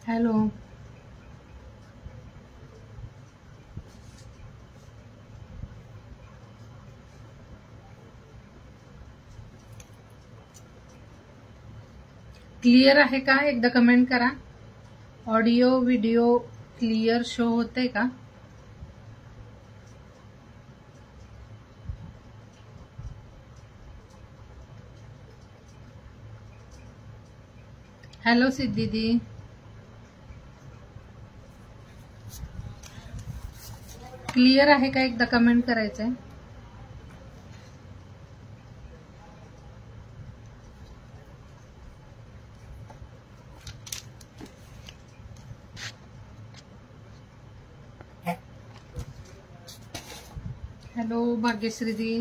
Hello, clear आहे का? एकदा कमेंट करा. ऑडिओ व्हिडिओ क्लिअर शो होते का? हॅलो सिद्धी, क्लिअर आहे का? एकदा कमेंट करायचंय. हॅलो भाग्यश्री दी,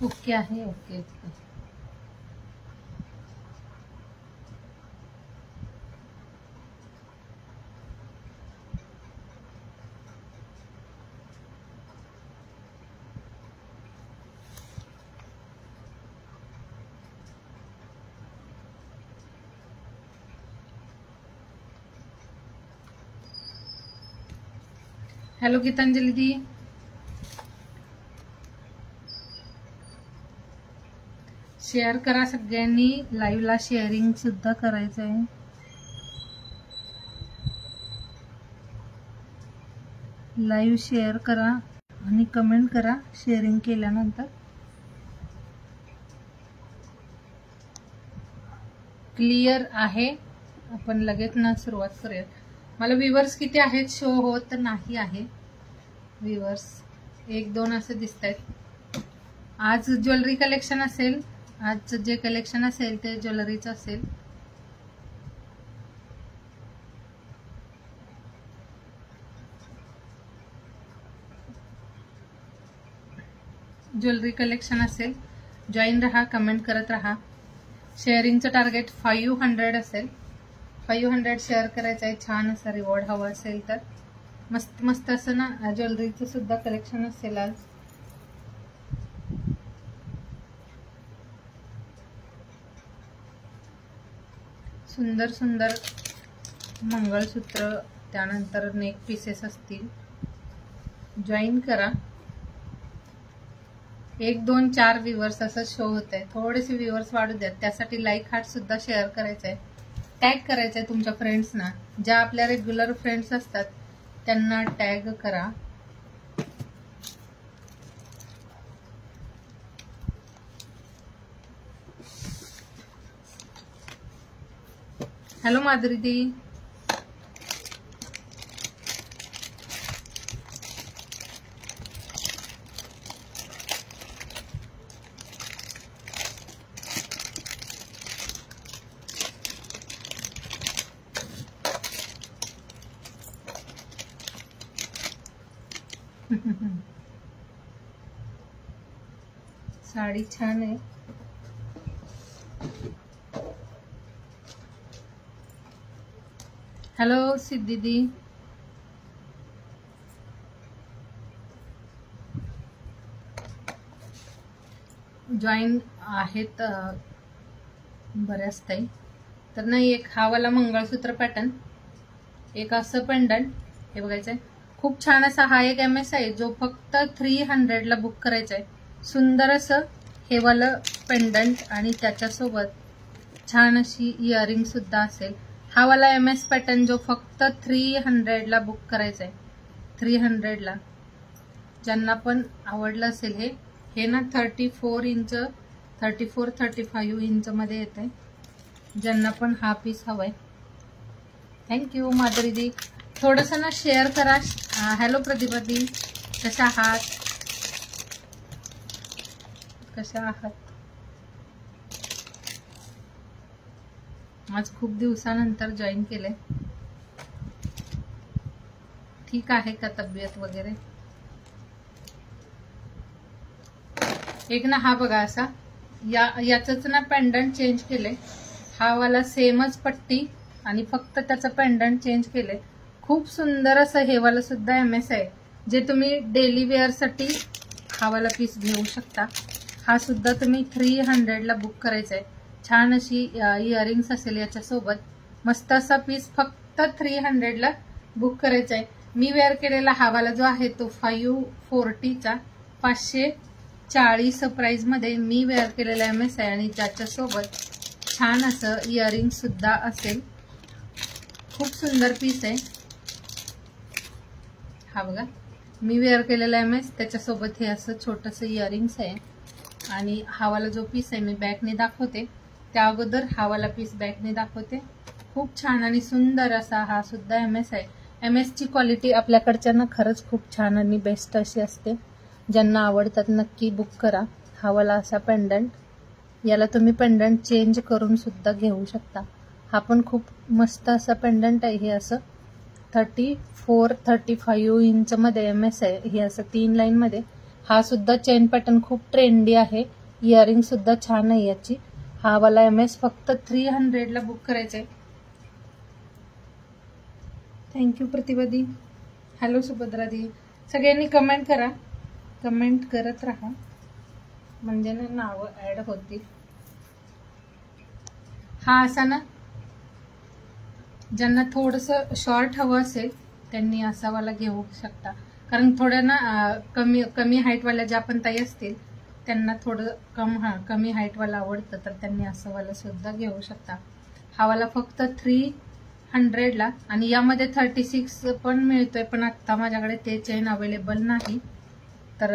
ओके आहे. Okay okay. हॅलो गीतांजली दी, शेअर करा सगळ्यांनी. लाईव्हला शेअरिंग सुद्धा करायचं आहे. लाईव्ह शेअर करा आणि कमेंट करा शेअरिंग केल्यानंतर. क्लिअर आहे. आपण लगेच ना सुरुवात करूया. मला व्ह्यूअर्स किती आहेत शो होत नाही आहे. व्ह्यूअर्स 1-2 असे दिसत आहेत. आज ज्वेलरी कलेक्शन असेल. आज जे कलेक्शन असेल ते ज्वेलरीचं असेल. ज्वेलरी कलेक्शन असेल. जॉईन रहा, कमेंट करत रहा. शेअरिंगचं टार्गेट 500 असेल. 500 शेअर करायचं आहे. छान असं रिवॉर्ड हवा असेल तर मस्त मस्त असं ना ज्वेलरीचं सुद्धा कलेक्शन असेल आज. सुंदर सुंदर मंगळसूत्र, त्यानंतर नेक पीसेस असतील. जॉईन करा. 1-2 4 व्ह्यूअर्स असं शो होत आहे. थोडेसे व्ह्यूअर्स वाढू द्यात. त्यासाठी लाईक हार्ट सुद्धा शेअर करायचं आहे. टॅग करायचं आहे तुमच्या फ्रेंड्सना. ज्या आपल्या रेग्युलर फ्रेंड्स असतात त्यांना टॅग करा. हॅलो माधुरी दी, साडी छान आहे. हॅलो सिद्धी दी, जॉईन आहेत बऱ्याच ताई. तर नाही, एक हा वाला मंगळसूत्र पॅटर्न, एक असं पेंडंट हे बघायचंय. खूप छान असा हा एक MS आहे जो फक्त 300 ला बुक करायचा आहे. सुंदर असं हे वालं पेंडंट आणि त्याच्यासोबत छान अशी इयरिंग सुद्धा असेल. हा वाला MS पॅटर्न जो फक्त 300 ला बुक करायचा आहे. 300 ला. ज्यांना पण आवडलं असेल हे ना 34 इंच 34-35 इंच मध्ये येत आहे. ज्यांना पण हा पीस हवाय. थँक्यू माधुरी दी. थोडंसं ना शेअर करा. हॅलो प्रतिभा दी, कशा आहात? कशा आहात? आज खूप दिवसानंतर जॉईन केलंय. ठीक आहे का तब्येत वगैरे? एक ना हा बघा असा याचंच ना पेंडंट चेंज केले, हा वाला सेमच पट्टी आणि फक्त त्याचं पेंडंट चेंज केले. खूप सुंदर असं हे वाला सुद्धा MS आहे, जे तुम्ही डेली वेअर साठी हा वाला पीस घेऊ शकता. हा सुद्धा तुम्ही 300ला बुक करायचा आहे. छान अशी इयरिंग्स असेल याच्यासोबत, मस्त असा पीस फक्त 300ला बुक करायचा आहे. मी वेअर केलेला हा वाला जो आहे तो 540चा 540 प्राइस मध्ये मी वेअर केलेला MS आहे आणि त्याच्यासोबत छान असं इयरिंग सुद्धा असेल. खूप सुंदर पीस आहे हा बघा. मी वेअर केलेला MS, त्याच्यासोबत हे असं छोटंसं इयरिंग्स आहे. आणि हा वाला जो पीस आहे मी बॅकने दाखवते, त्या अगोदर हा वाला पीस बॅकने दाखवते. खूप छान आणि सुंदर असा हा सुद्धा MS आहे. MS ची क्वालिटी आपल्याकडच्या खरंच खूप छान आणि बेस्ट अशी असते. ज्यांना आवडतात नक्की बुक करा. हा वाला असा पेंडंट, याला तुम्ही पेंडंट चेंज करून सुद्धा घेऊ शकता. हा पण खूप मस्त असा पेंडंट आहे. हे असं 34-35 इंच मध्ये MS आहे. हे असं 3 लाईन मध्ये. हा सुद्धा चेन पॅटर्न खूप ट्रेंडी आहे. इयरिंग सुद्धा छान आहे याची. हा वाला MS फक्त 300ला बुक करायचा आहे. थँक्यू प्रतिभादी. हॅलो सुभद्रादी. सगळ्यांनी कमेंट करा, कमेंट करत राहा म्हणजे ना नावं ऍड होतील. हा असा ना ज्यांना थोडस शॉर्ट हवं असेल त्यांनी असा वाला घेऊ शकता, कारण थोड्या ना कमी हाईट वाल्या ज्या पण ताई असतील त्यांना थोडं कमी हाईट वाला आवडतं, तर त्यांनी असं वाला सुद्धा घेऊ शकता. हा वाला फक्त 300ला आणि यामध्ये 36 पण मिळतोय, पण आता माझ्याकडे ते चेन अवेलेबल नाही. तर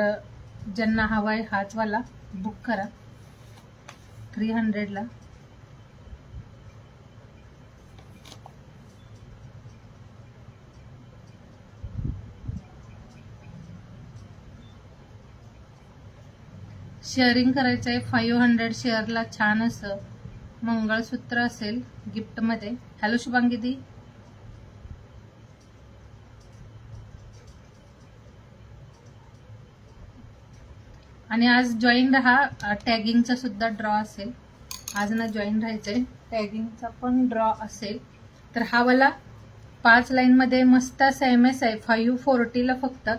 ज्यांना हवाय हाच वाला बुक करा 300ला. शेअरिंग करायचं आहे. 500 शेअरला छान असं मंगळसूत्र असेल गिफ्ट मध्ये. हॅलो शुभांगी दी. आणि आज जॉईन राहा. टॅगिंगचा सुद्धा ड्रॉ असेल. आज ना जॉईन राहायचंय, टॅगिंगचा पण ड्रॉ असेल. तर हा वाला 5 लाईन मध्ये मस्त असा MS आहे. 540ला फक्त.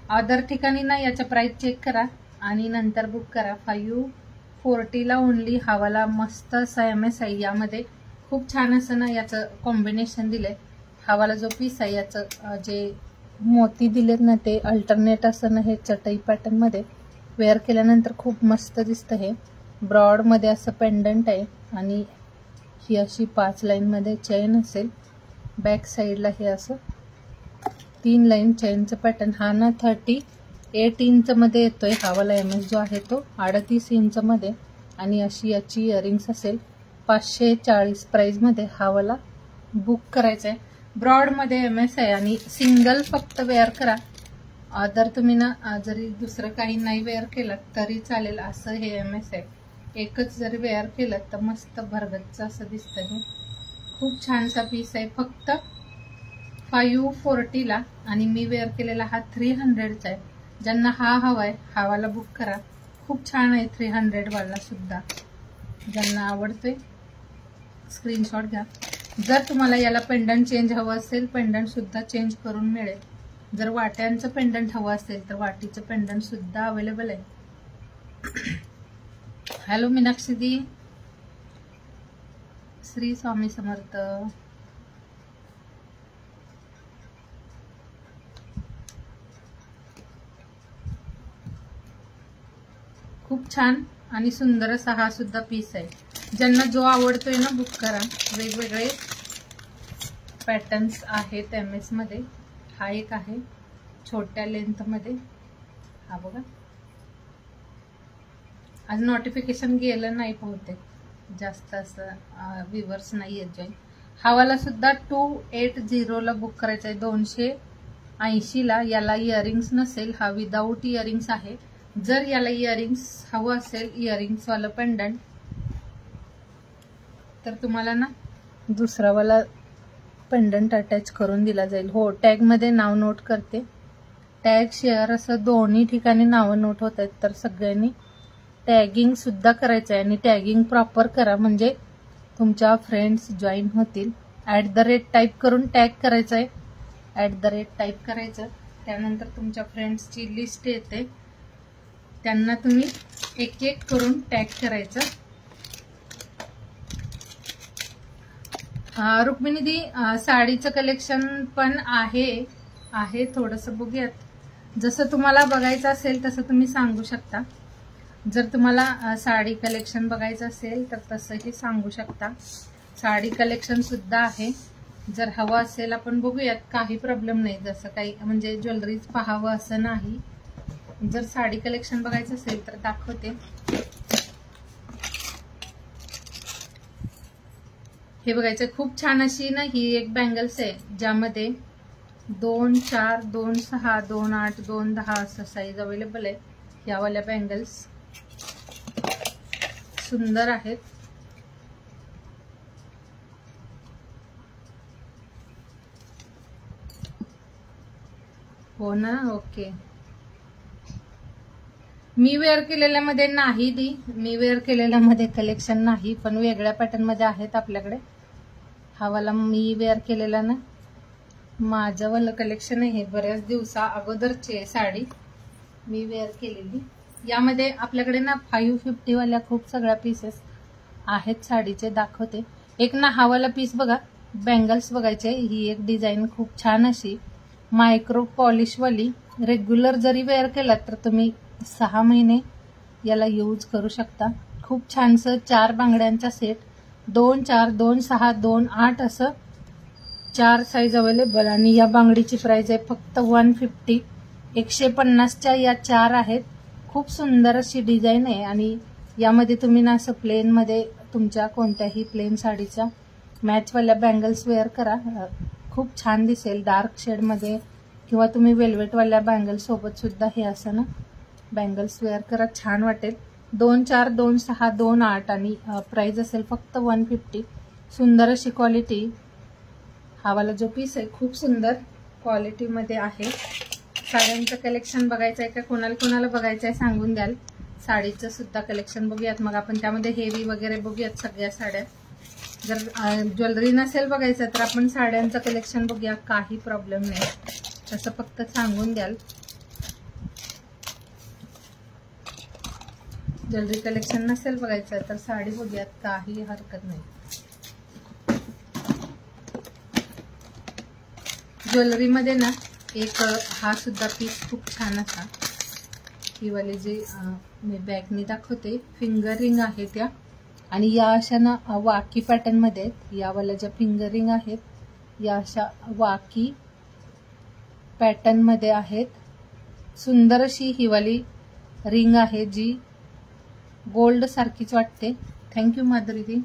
अदर ठिकाणी ना याच्या प्राइस चेक करा आणि नंतर बुक करा. 540ला ओनली हा वाला मस्त असा MS आहे. यामध्ये खूप छान असं ना याचं कॉम्बिनेशन दिलंय. हा वाला जो पीस आहे याचं जे मोती दिलेत ना ते अल्टरनेट असं ना हे चटई पॅटर्न मध्ये वेअर केल्यानंतर खूप मस्त दिसतं. हे ब्रॉड मध्ये असं पेंडंट आहे आणि ही अशी 5 लाईन मध्ये चेन असेल. बॅक साईडला हे असं 3 लाईन चेनचं पॅटर्न. हा ना 38 इंच मध्ये येतोय. हा वाला MS जो आहे तो 38 इंच मध्ये आणि अशी याची इयरिंग्स असेल. 540 प्राइस मध्ये हा वाला बुक करायचा आहे. ब्रॉड मध्ये MS आहे आणि सिंगल फक्त वेअर करा. अदर तुम्ही ना जरी दुसरं काही नाही वेअर केलं तरी चालेल. असं हे MS आहे. एकच जरी वेअर केलं तर मस्त भरगच्च असं दिसतं. हे खूप छानसा पीस आहे. फक्त 540ला आणि मी वेअर केलेला हा 300चा आहे. ज्यांना हा हवाय हा वाला बुक करा. खूप छान आहे 300 वाला सुद्धा. ज्यांना आवडतोय स्क्रीनशॉट घ्या. जर तुम्हाला याला पेंडंट चेंज हवं असेल, पेंडंट सुद्धा चेंज करून मिळेल. जर वाट्यांचं पेंडंट हवं असेल तर वाटीचं पेंडंट सुद्धा अवेलेबल आहे. हॅलो मीनाक्षी दी. श्री स्वामी समर्थ. खूप छान आणि सुंदर असा हा सुद्धा पीस आहे. ज्यांना जो आवडतोय ना बुक करा. वेगवेगळे पॅटर्न्स आहेत MS मध्ये. हा एक आहे छोट्या लेंथ मध्ये. हा बघा. आज नोटिफिकेशन गेलं नाही बहुतेक, जास्त असं व्ह्यूअर्स नाही आहेत जॉईन. हा वाला सुद्धा 280ला बुक करायचा आहे. 280ला. याला इयरिंग्स नसेल. हा विदाऊट इयरिंग्स आहे. जर याला इयरिंग्स हवं असेल, इयरिंग्स वाला पेंडंट, तर तुम्हाला ना दुसरा वाला पेंडंट अटॅच करून दिला जाईल. हो, टॅगमध्ये नाव नोट करते. टॅग शेअर असं दोन्ही ठिकाणी नावं नोट होत आहेत, तर सगळ्यांनी टॅगिंग सुद्धा करायचं आहे आणि टॅगिंग प्रॉपर करा म्हणजे तुमच्या फ्रेंड्स जॉईन होतील. @ टाईप करून टॅग करायचं आहे. @ टाईप करायचं, त्यानंतर तुमच्या फ्रेंड्सची लिस्ट येते, त्यांना तुम्ही एक एक करून टॅग करायचं. रुक्मिणीदी, साडीचं कलेक्शन पण आहे थोडंसं बघूयात. जसं तुम्हाला बघायचं असेल तसं तुम्ही सांगू शकता. जर तुम्हाला साडी कलेक्शन बघायचं असेल तर तसंही सांगू शकता. साडी कलेक्शन सुद्धा आहे, जर हवं असेल आपण बघूयात, काही प्रॉब्लेम नाही. जसं काही म्हणजे ज्वेलरीज पाहावं असं नाही. जर साडी कलेक्शन बघायचं असेल तर दाखवते. हे बघायचं, खूप छान अशी ना ही एक बँगल्स आहे ज्यामध्ये 2, 4, 2, 6, 2, 8, 2, 10 असं साईज अवेलेबल आहे. यावाल्या बँगल्स सुंदर आहेत. हो ना, ओके. मी वेअर केलेल्यामध्ये नाही दी, मी वेअर केलेल्यामध्ये कलेक्शन नाही, पण वेगळ्या पॅटर्न मध्ये आहेत आपल्याकडे. हा वाला मी वेअर केलेला ना, माझं वाला कलेक्शन आहे. बऱ्याच दिवसा अगोदरची साडी मी वेअर केलेली. यामध्ये आपल्याकडे ना 550 वाल्या खूप सगळ्या पीसेस आहेत साडीचे, दाखवते. एक ना हा वाला पीस बघा, बँगल्स बघायचे. ही एक डिझाईन खूप छान अशी मायक्रो पॉलिश वाली. रेग्युलर जरी वेअर केला तर तुम्ही 6 महिने याला यूज करू शकता. खूप छानसं 4 बांगड्यांचा सेट, 2, 4, 2, 6, 2, 8 असं 4 साईज अवेलेबल. आणि या बांगडीची प्राइस आहे फक्त 150. 150च्या या 4 आहेत. खूप सुंदर अशी डिझाईन आहे आणि यामध्ये तुम्ही ना असं प्लेन मध्ये तुमच्या कोणत्याही प्लेन साडीचा मॅचवाल्या बँगल्स वेअर करा, खूप छान दिसेल. डार्क शेड मध्ये किंवा तुम्ही वेल्वेटवाल्या बँगल्स सोबत सुद्धा हे असं ना बँगल्स वेअर करा, छान वाटेल. 2, 4, 2, 6, 2, 8 आणि प्राइस असेल फक्त 150. सुंदर अशी क्वालिटी. हा वाला जो पीस आहे खूप सुंदर क्वालिटी मध्ये आहे. साड्यांचं कलेक्शन बघायचं आहे का, कोणाला बघायचं आहे सांगून द्याल. साडीचं सुद्धा कलेक्शन बघूयात, मग आपण त्यामध्ये हेवी वगैरे बघूयात सगळ्या साड्या. जर ज्वेलरी नसेल बघायचं तर आपण साड्यांचं कलेक्शन बघूया, काही प्रॉब्लेम नाही. तसं फक्त सांगून द्याल. ज्वेलरी कलेक्शन नसेल बघायचं तर साडी बघूयात, काही हरकत नाही. ज्वेलरी मध्ये ना एक हा सुद्धा पीस खूप छान असा. ही वाले जे मी बॅगनी दाखवते, फिंगर रिंग आहे त्या, आणि या अशा ना वाकी पॅटर्न मध्ये आहेत. या वाल्या ज्या फिंगर रिंग आहेत या अशा वाकी पॅटर्न मध्ये आहेत. सुंदर अशी ही वाली रिंग आहे जी गोल्ड सारखीच वाटते. थँक्यू माधुरी.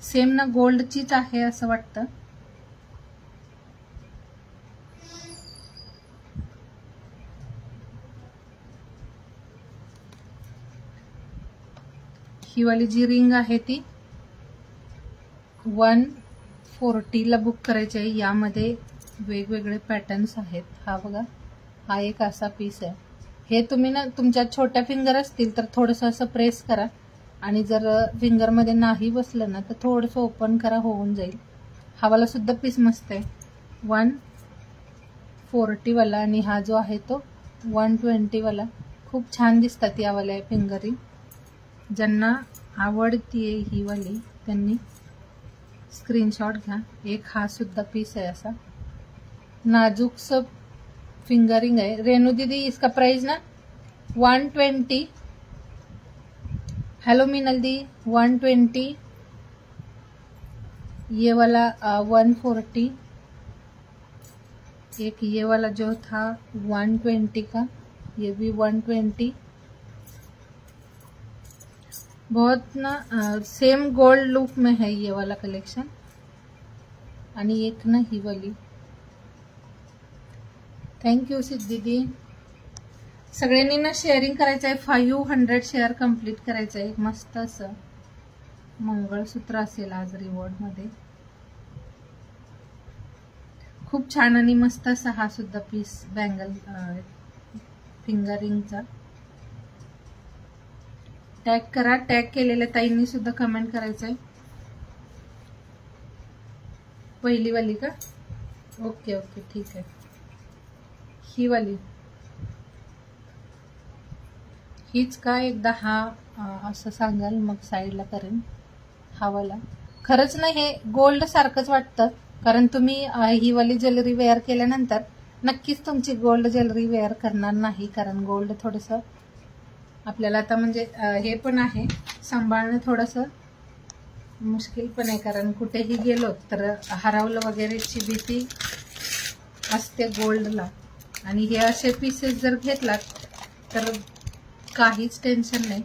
सेम ना गोल्डचीच आहे असं वाटतं. ही वाली जी रिंग आहे ती 140 ला बुक करायची आहे. यामध्ये वेगवेगळे पॅटर्न्स आहेत. हा बघा, हा एक असा पीस आहे. हे तुम्ही ना तुमच्या छोट्या फिंगर असतील तर थोडंसं असं प्रेस करा, आणि जर फिंगर मध्ये नाही बसलं ना तर थोडंसं ओपन करा, होऊन जाईल. हा वाला सुद्धा पीस मस्त आहे, 140 वाला, आणि हा जो आहे तो 120 वाला. खूप छान दिसतात यावाल्या फिंगरिंग. ज्यांना आवडतीये ही वाली त्यांनी स्क्रीनशॉट घ्या. एक हा सुद्धा पीस आहे असा नाजूक सा फिंगरिंग है. रेनू दीदी इसका प्राइस ना 120. हेलो मीनल दी, 120. ये वाला 140. एक ये वाला जो था 120 का, ये भी 120. बहुत ना सेम गोल्ड लुक में है ये वाला कलेक्शन. आणि एक ना ही वाली. थँक्यू सिद्धी. सगळ्यांनी ना शेअरिंग करायचं आहे. 500 शेअर कंप्लीट करायचं आहे. मस्त असं मंगळसूत्र असेल आज रिवॉर्ड मध्ये. खूप छान आणि मस्त असा हा सुद्धा पीस बँगल फिंगरिंगचा. टॅग करा. टॅग केलेल्या ताईंनी सुद्धा कमेंट करायचंय. पहिली वाली का? ओके ओके ठीक आहे. ही वाली हीच का? एकदा हा असं सांगाल मग साईडला करेन. हा वाला खरंच ना हे गोल्ड सारखंच वाटतं, कारण तुम्ही ही वाली ज्वेलरी वेअर केल्यानंतर नक्कीच तुमची गोल्ड ज्वेलरी वेअर करणार नाही, कारण गोल्ड थोडंसं आपल्याला आता म्हणजे हे पण आहे सांभाळणं थोडंसं मुश्किल पण आहे, कारण कुठेही गेलो तर हरवलं वगैरेची भीती असते गोल्डला. आणि हे असे पीसेस जर घेतलात तर काहीच टेन्शन नाही.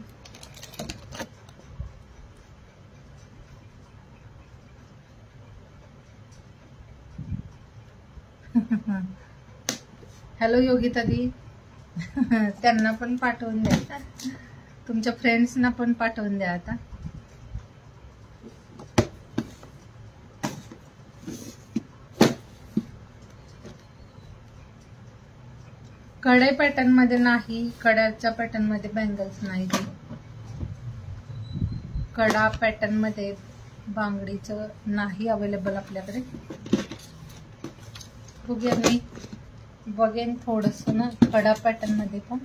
हॅलो योगिता दी. त्यांना पण पाठवून द्या, तुमच्या फ्रेंड्सना पण पाठवून द्या. आता कडे पॅटर्न मध्ये नाही, कड्याच्या पॅटर्न मध्ये बँगल्स नाही. कडा पॅटर्न मध्ये बांगडीचं नाही अवेलेबल आपल्याकडे. बघूया मी बघेन थोडस ना कडा पॅटर्न मध्ये पण.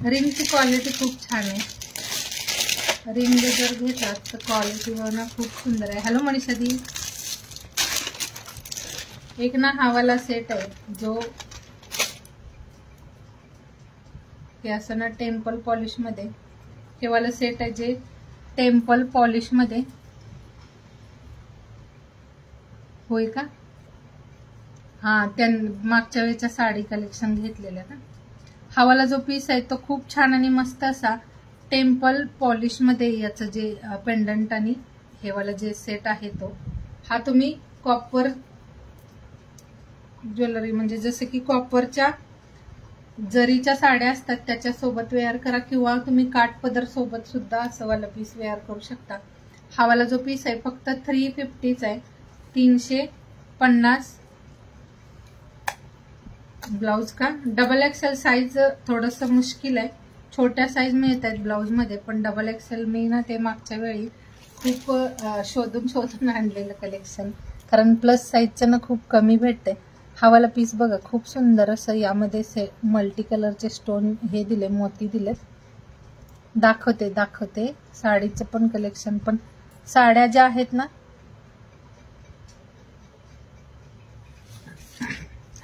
रिंगची क्वालिटी खूप छान आहे. रिंग जर घेतलात तर क्वालिटी ना खूप सुंदर आहे. हॅलो मनीषा दी. एक ना हा वाला सेट आहे जो हे असं ना टेम्पल पॉलिश मध्ये, हे वाला सेट आहे जे टेम्पल पॉलिश मध्ये होय का? हा मागच्या वेळेच्या साडी कलेक्शन घेतलेल्या का? हा वाला जो पीस आहे तो खूप छान आणि मस्त असा टेम्पल पॉलिश मध्ये याचं जे पेंडंट आणि हे वाला जे सेट आहे तो हा तुम्ही कॉपर ज्वेलरी म्हणजे जसे की कॉपरच्या जरीच्या साड्या असतात त्याच्यासोबत वेअर करा, किंवा तुम्ही काठपदर सोबत सुद्धा असं वाला पीस वेअर करू शकता. हा वाला जो पीस आहे फक्त 350 आहे. 350. ब्लाउज का? डबल एक्सेल साईज थोडस मुश्किल आहे. छोट्या साईज मिळत आहेत ब्लाउज मध्ये, पण डबल एक्सेल मी ना ते मागच्या वेळी खूप शोधून आणलेलं कलेक्शन, कारण प्लस साईजचं ना खूप कमी भेटते. हा वाला पीस बघा खूप सुंदर असं यामध्ये मल्टी कलरचे स्टोन हे दिले, मोती दिले. दाखवते साडीचं पण कलेक्शन. पण साड्या ज्या आहेत ना,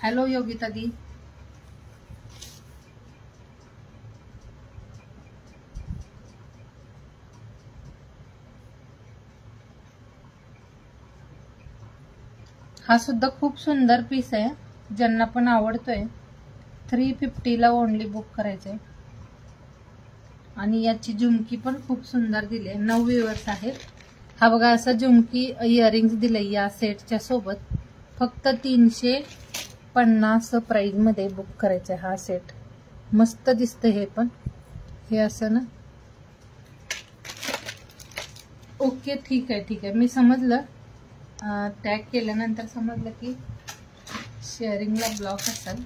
हॅलो योगिता दी. हा सुद्धा खूप सुंदर पीस आहे, ज्यांना पण आवडतोय. 350 ला ओनली बुक करायचंय. आणि याची झुमकी पण खूप सुंदर दिली आहे. 9 व्ह्यूअर्स आहेत. हा बघा असं झुमकी इयरिंग्स दिले या सेटच्या सोबत. फक्त 350 प्राइस मध्ये बुक करायचंय हा सेट. मस्त दिसतं हे पण. हे असं ना, ओके ठीक आहे मी समजलं. टॅग केल्यानंतर समजलं की शेअरिंगला ब्लॉक असेल.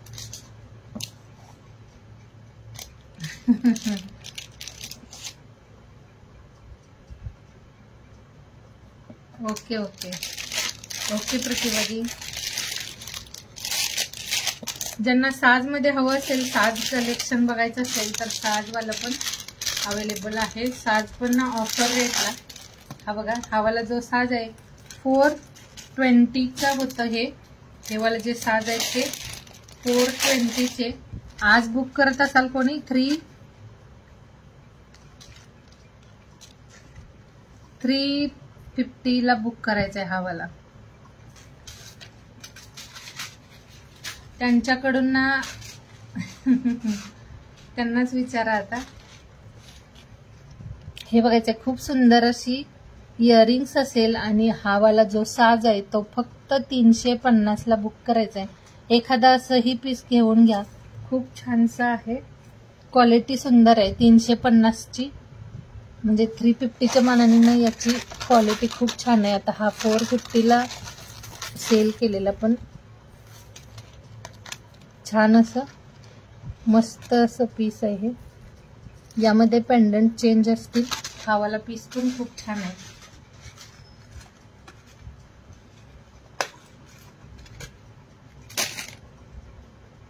ओके प्रतिभाजी. ज्यांना साज मध्ये हवं असेल, साज कलेक्शन बघायचं असेल तर साजवाला पण अवेलेबल आहे. साज पण ना ऑफर रेटला. हा बघा हा वाला जो साज आहे 420चा होतं. हे वाला जे साज आहे ते 420चे. आज बुक करत असाल कोणी 350 ला बुक करायचा आहे हा वाला. त्यांच्याकडून ना त्यांनाच विचारा आता. हे बघायचं खूप सुंदर अशी इयरिंग्स असेल, आणि हा वाला जो साज आहे तो फक्त 350 ला बुक करायचा आहे. एखादा असंही पीस घेऊन घ्या, खूप छानसा आहे. क्वालिटी सुंदर आहे. 350ची म्हणजे 350च्या मानाने याची क्वालिटी खूप छान आहे. आता हा 450ला सेल केलेला, पण छान असं मस्त असं पीस आहे हे. यामध्ये पेंडंट चेंज असतील. हा वाला पीस पण खूप छान आहे.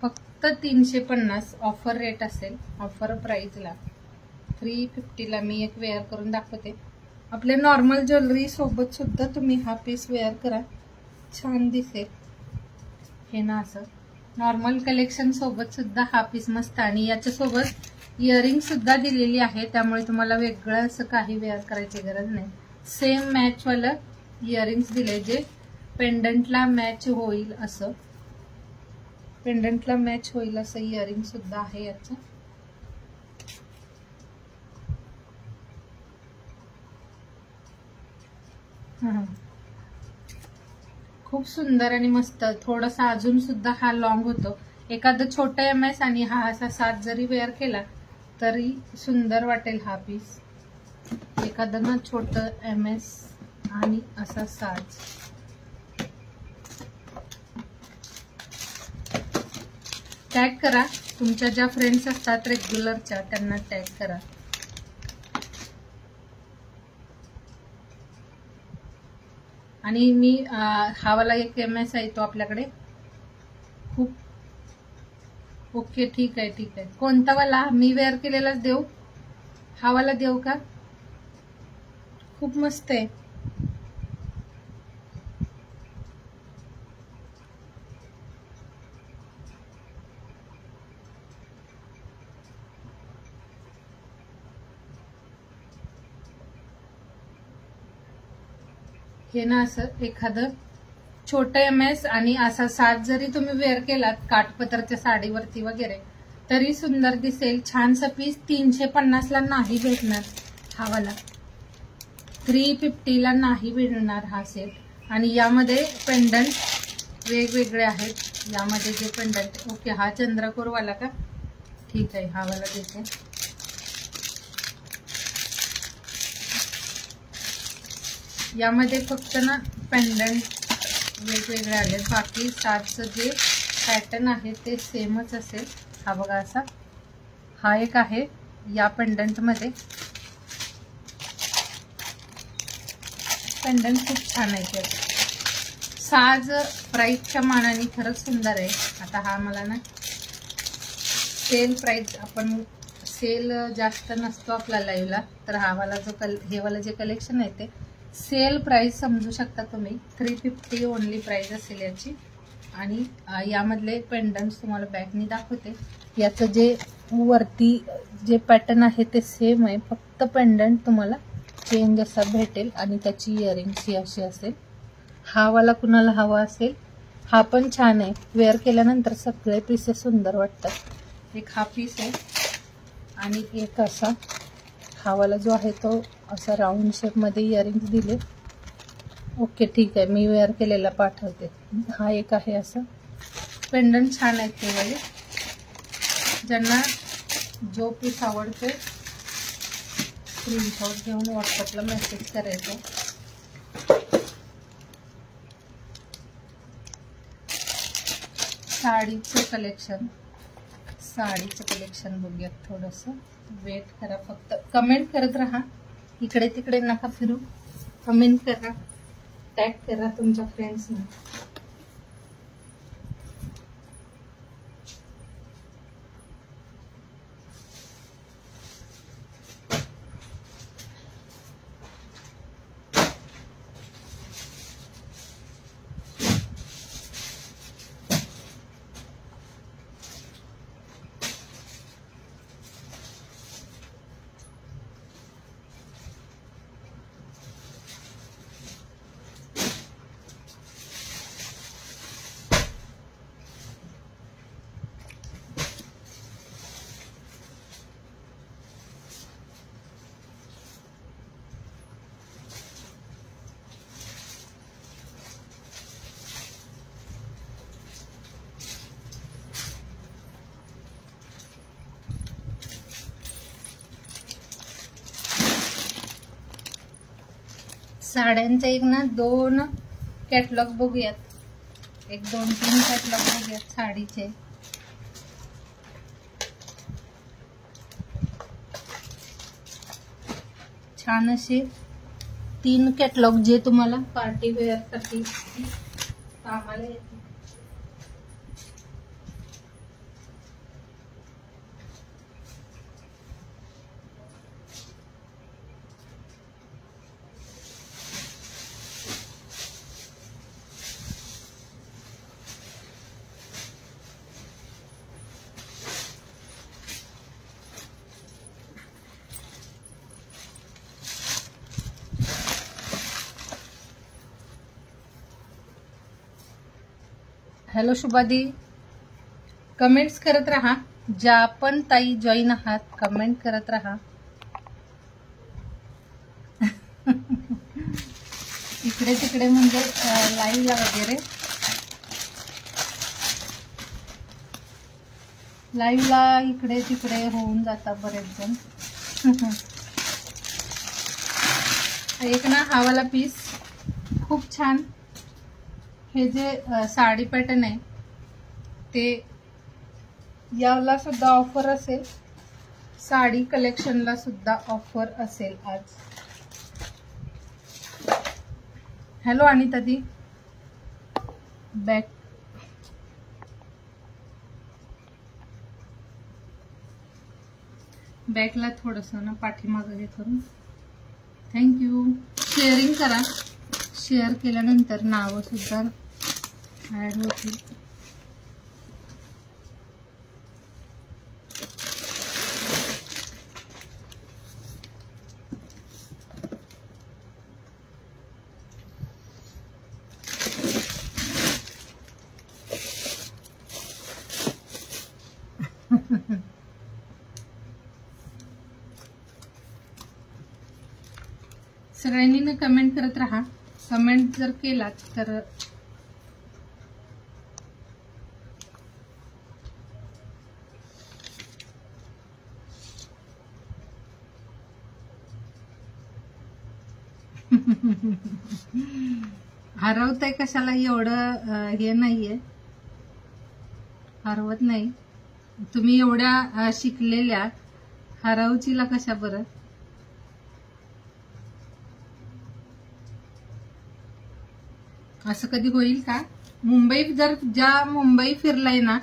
फक्त 350 ऑफर रेट असेल. ऑफर प्राइसला 350ला मी एक वेअर करून दाखवते. आपल्या नॉर्मल ज्वेलरी सोबत सुद्धा तुम्ही हा पीस वेअर करा, छान दिसेल. हे ना असं नॉर्मल कलेक्शन सोबत सुद्धा हा पीस मस्त. आणि याच्या सोबत इयरिंग सुद्धा दिलेली आहे, त्यामुळे तुम्हाला वेगळं असं काही वेअर करायची गरज नाही. सेम मॅच वाला इयरिंग्स दिले, जे पेंडंटला मॅच होईल असं. पेंडंटला मॅच होईल असं इयरिंग सुद्धा आहे याचं. खूप सुंदर आणि मस्त. थोडासा अजून सुद्धा हा लॉंग होतो. एखादं छोटं MS आणि हा असा 7 जरी वेअर केला तरी सुंदर वाटेल हा पीस. एखादं ना छोटं MS आणि असा 7. टॅग करा तुमच्या ज्या फ्रेंड्स असतात रेग्युलरच्या, त्यांना टॅग करा. आणि मी हा वाला एक MS आहे तो आपल्याकडे खूप. ओके ठीक आहे ठीक आहे. कोणता वाला? मी वेअर केलेलाच देऊ? हा वाला देऊ का? खूप मस्त आहे. हे ना असं एखादं छोटं MS आणि असा 7 जरी तुम्ही वेअर केलात काठपदरच्या साडीवरती वगैरे तरी सुंदर दिसेल. छानसा पीस. 350ला नाही भेटणार हा वाला, 350ला नाही भेटणार हा सेट. आणि यामध्ये पेंडंट वेगवेगळे आहेत. यामध्ये जे पेंडंट. ओके हा चंद्रकोर वाला का? ठीक आहे, हा वाला देते. यामध्ये फक्त ना पेंडंट वेगवेगळे आले, बाकी 7चं जे पॅटर्न आहे ते सेमच असेल. हा बघा असा. हा एक आहे या पेंडंट मध्ये. पेंडंट खूप छान आहे. ते साज प्राइसच्या मानाने खरंच सुंदर आहे. आता हा मला ना सेल प्राइस, आपण सेल जास्त नसतो आपला लाईव्हला, तर हा वाला जो हे वाला जे कलेक्शन आहे ते सेल प्राइस समजू शकता तुम्ही. 350 ओनली प्राइस असेल याची. आणि यामधले पेंडंट्स तुम्हाला बॅकनी दाखवते. याचं जे वरती जे पॅटर्न आहे ते सेम आहे, फक्त पेंडंट तुम्हाला चेंज असा भेटेल. आणि त्याची इयरिंग्स ही अशी असेल. हा वाला कुणाला हवा असेल, हा पण छान आहे. वेअर केल्यानंतर सगळे पीसेस सुंदर वाटतात. एक हा पीस आहे आणि एक असा हा वाला जो आहे तो असा राऊंड शेप मध्ये इयरिंग्स दिले. ओके ठीक आहे, मी वेअर केलेला पाठवते. हा एक आहे असं. पेंडंट छान आहेत ते वाले. ज्यांना जो पीस आवडते स्क्रीनशॉट घेऊन व्हॉट्सअपला मेसेज करायचा. साडीचं कलेक्शन बघूयात. थोडंसं वेट करा, फक्त कमेंट करत राहा. इकडे तिकडे नका फिरू. कमेंट करा, टॅग करा तुमच्या फ्रेंड्सना. साड्यांचे एक ना 2 कॅटलॉग बघूयात, 1 2 3 कॅटलॉग बघूयात साडीचे. छान असे 3 कॅटलॉग जे तुम्हाला पार्टी वेअर साठी कामाला येतील. हॅलो शुभादी, कमेंट्स करत राहा. ज्या पण ताई जॉईन आहात कमेंट करत राहा. इकडे तिकडे म्हणजे लाईव्हला वगैरे लाईव्हला इकडे तिकडे होऊन जातात बरेच जण. एक ना हा वाला पीस खूप छान. हे जे साडी पॅटर्न आहे ते याला सुद्धा ऑफर असेल, साडी कलेक्शनला सुद्धा ऑफर असेल आज. हॅलो अनिता दी, बॅकला थोडस ना पाठीमागं हे करून. थँक्यू. शेअरिंग करा, शेअर केल्यानंतर नावं सुद्धा ऍड होतील. सगळ्यांनी ना कमेंट करत राहा. कमेंट जर केलात तर हरवताय कशाला, एवढं हे नाहीये, हरवत नाही. तुम्ही एवढ्या शिकलेल्या, हरवचीला कशा बरं. असं कधी होईल का? मुंबई जर ज्या मुंबई फिरलाय ना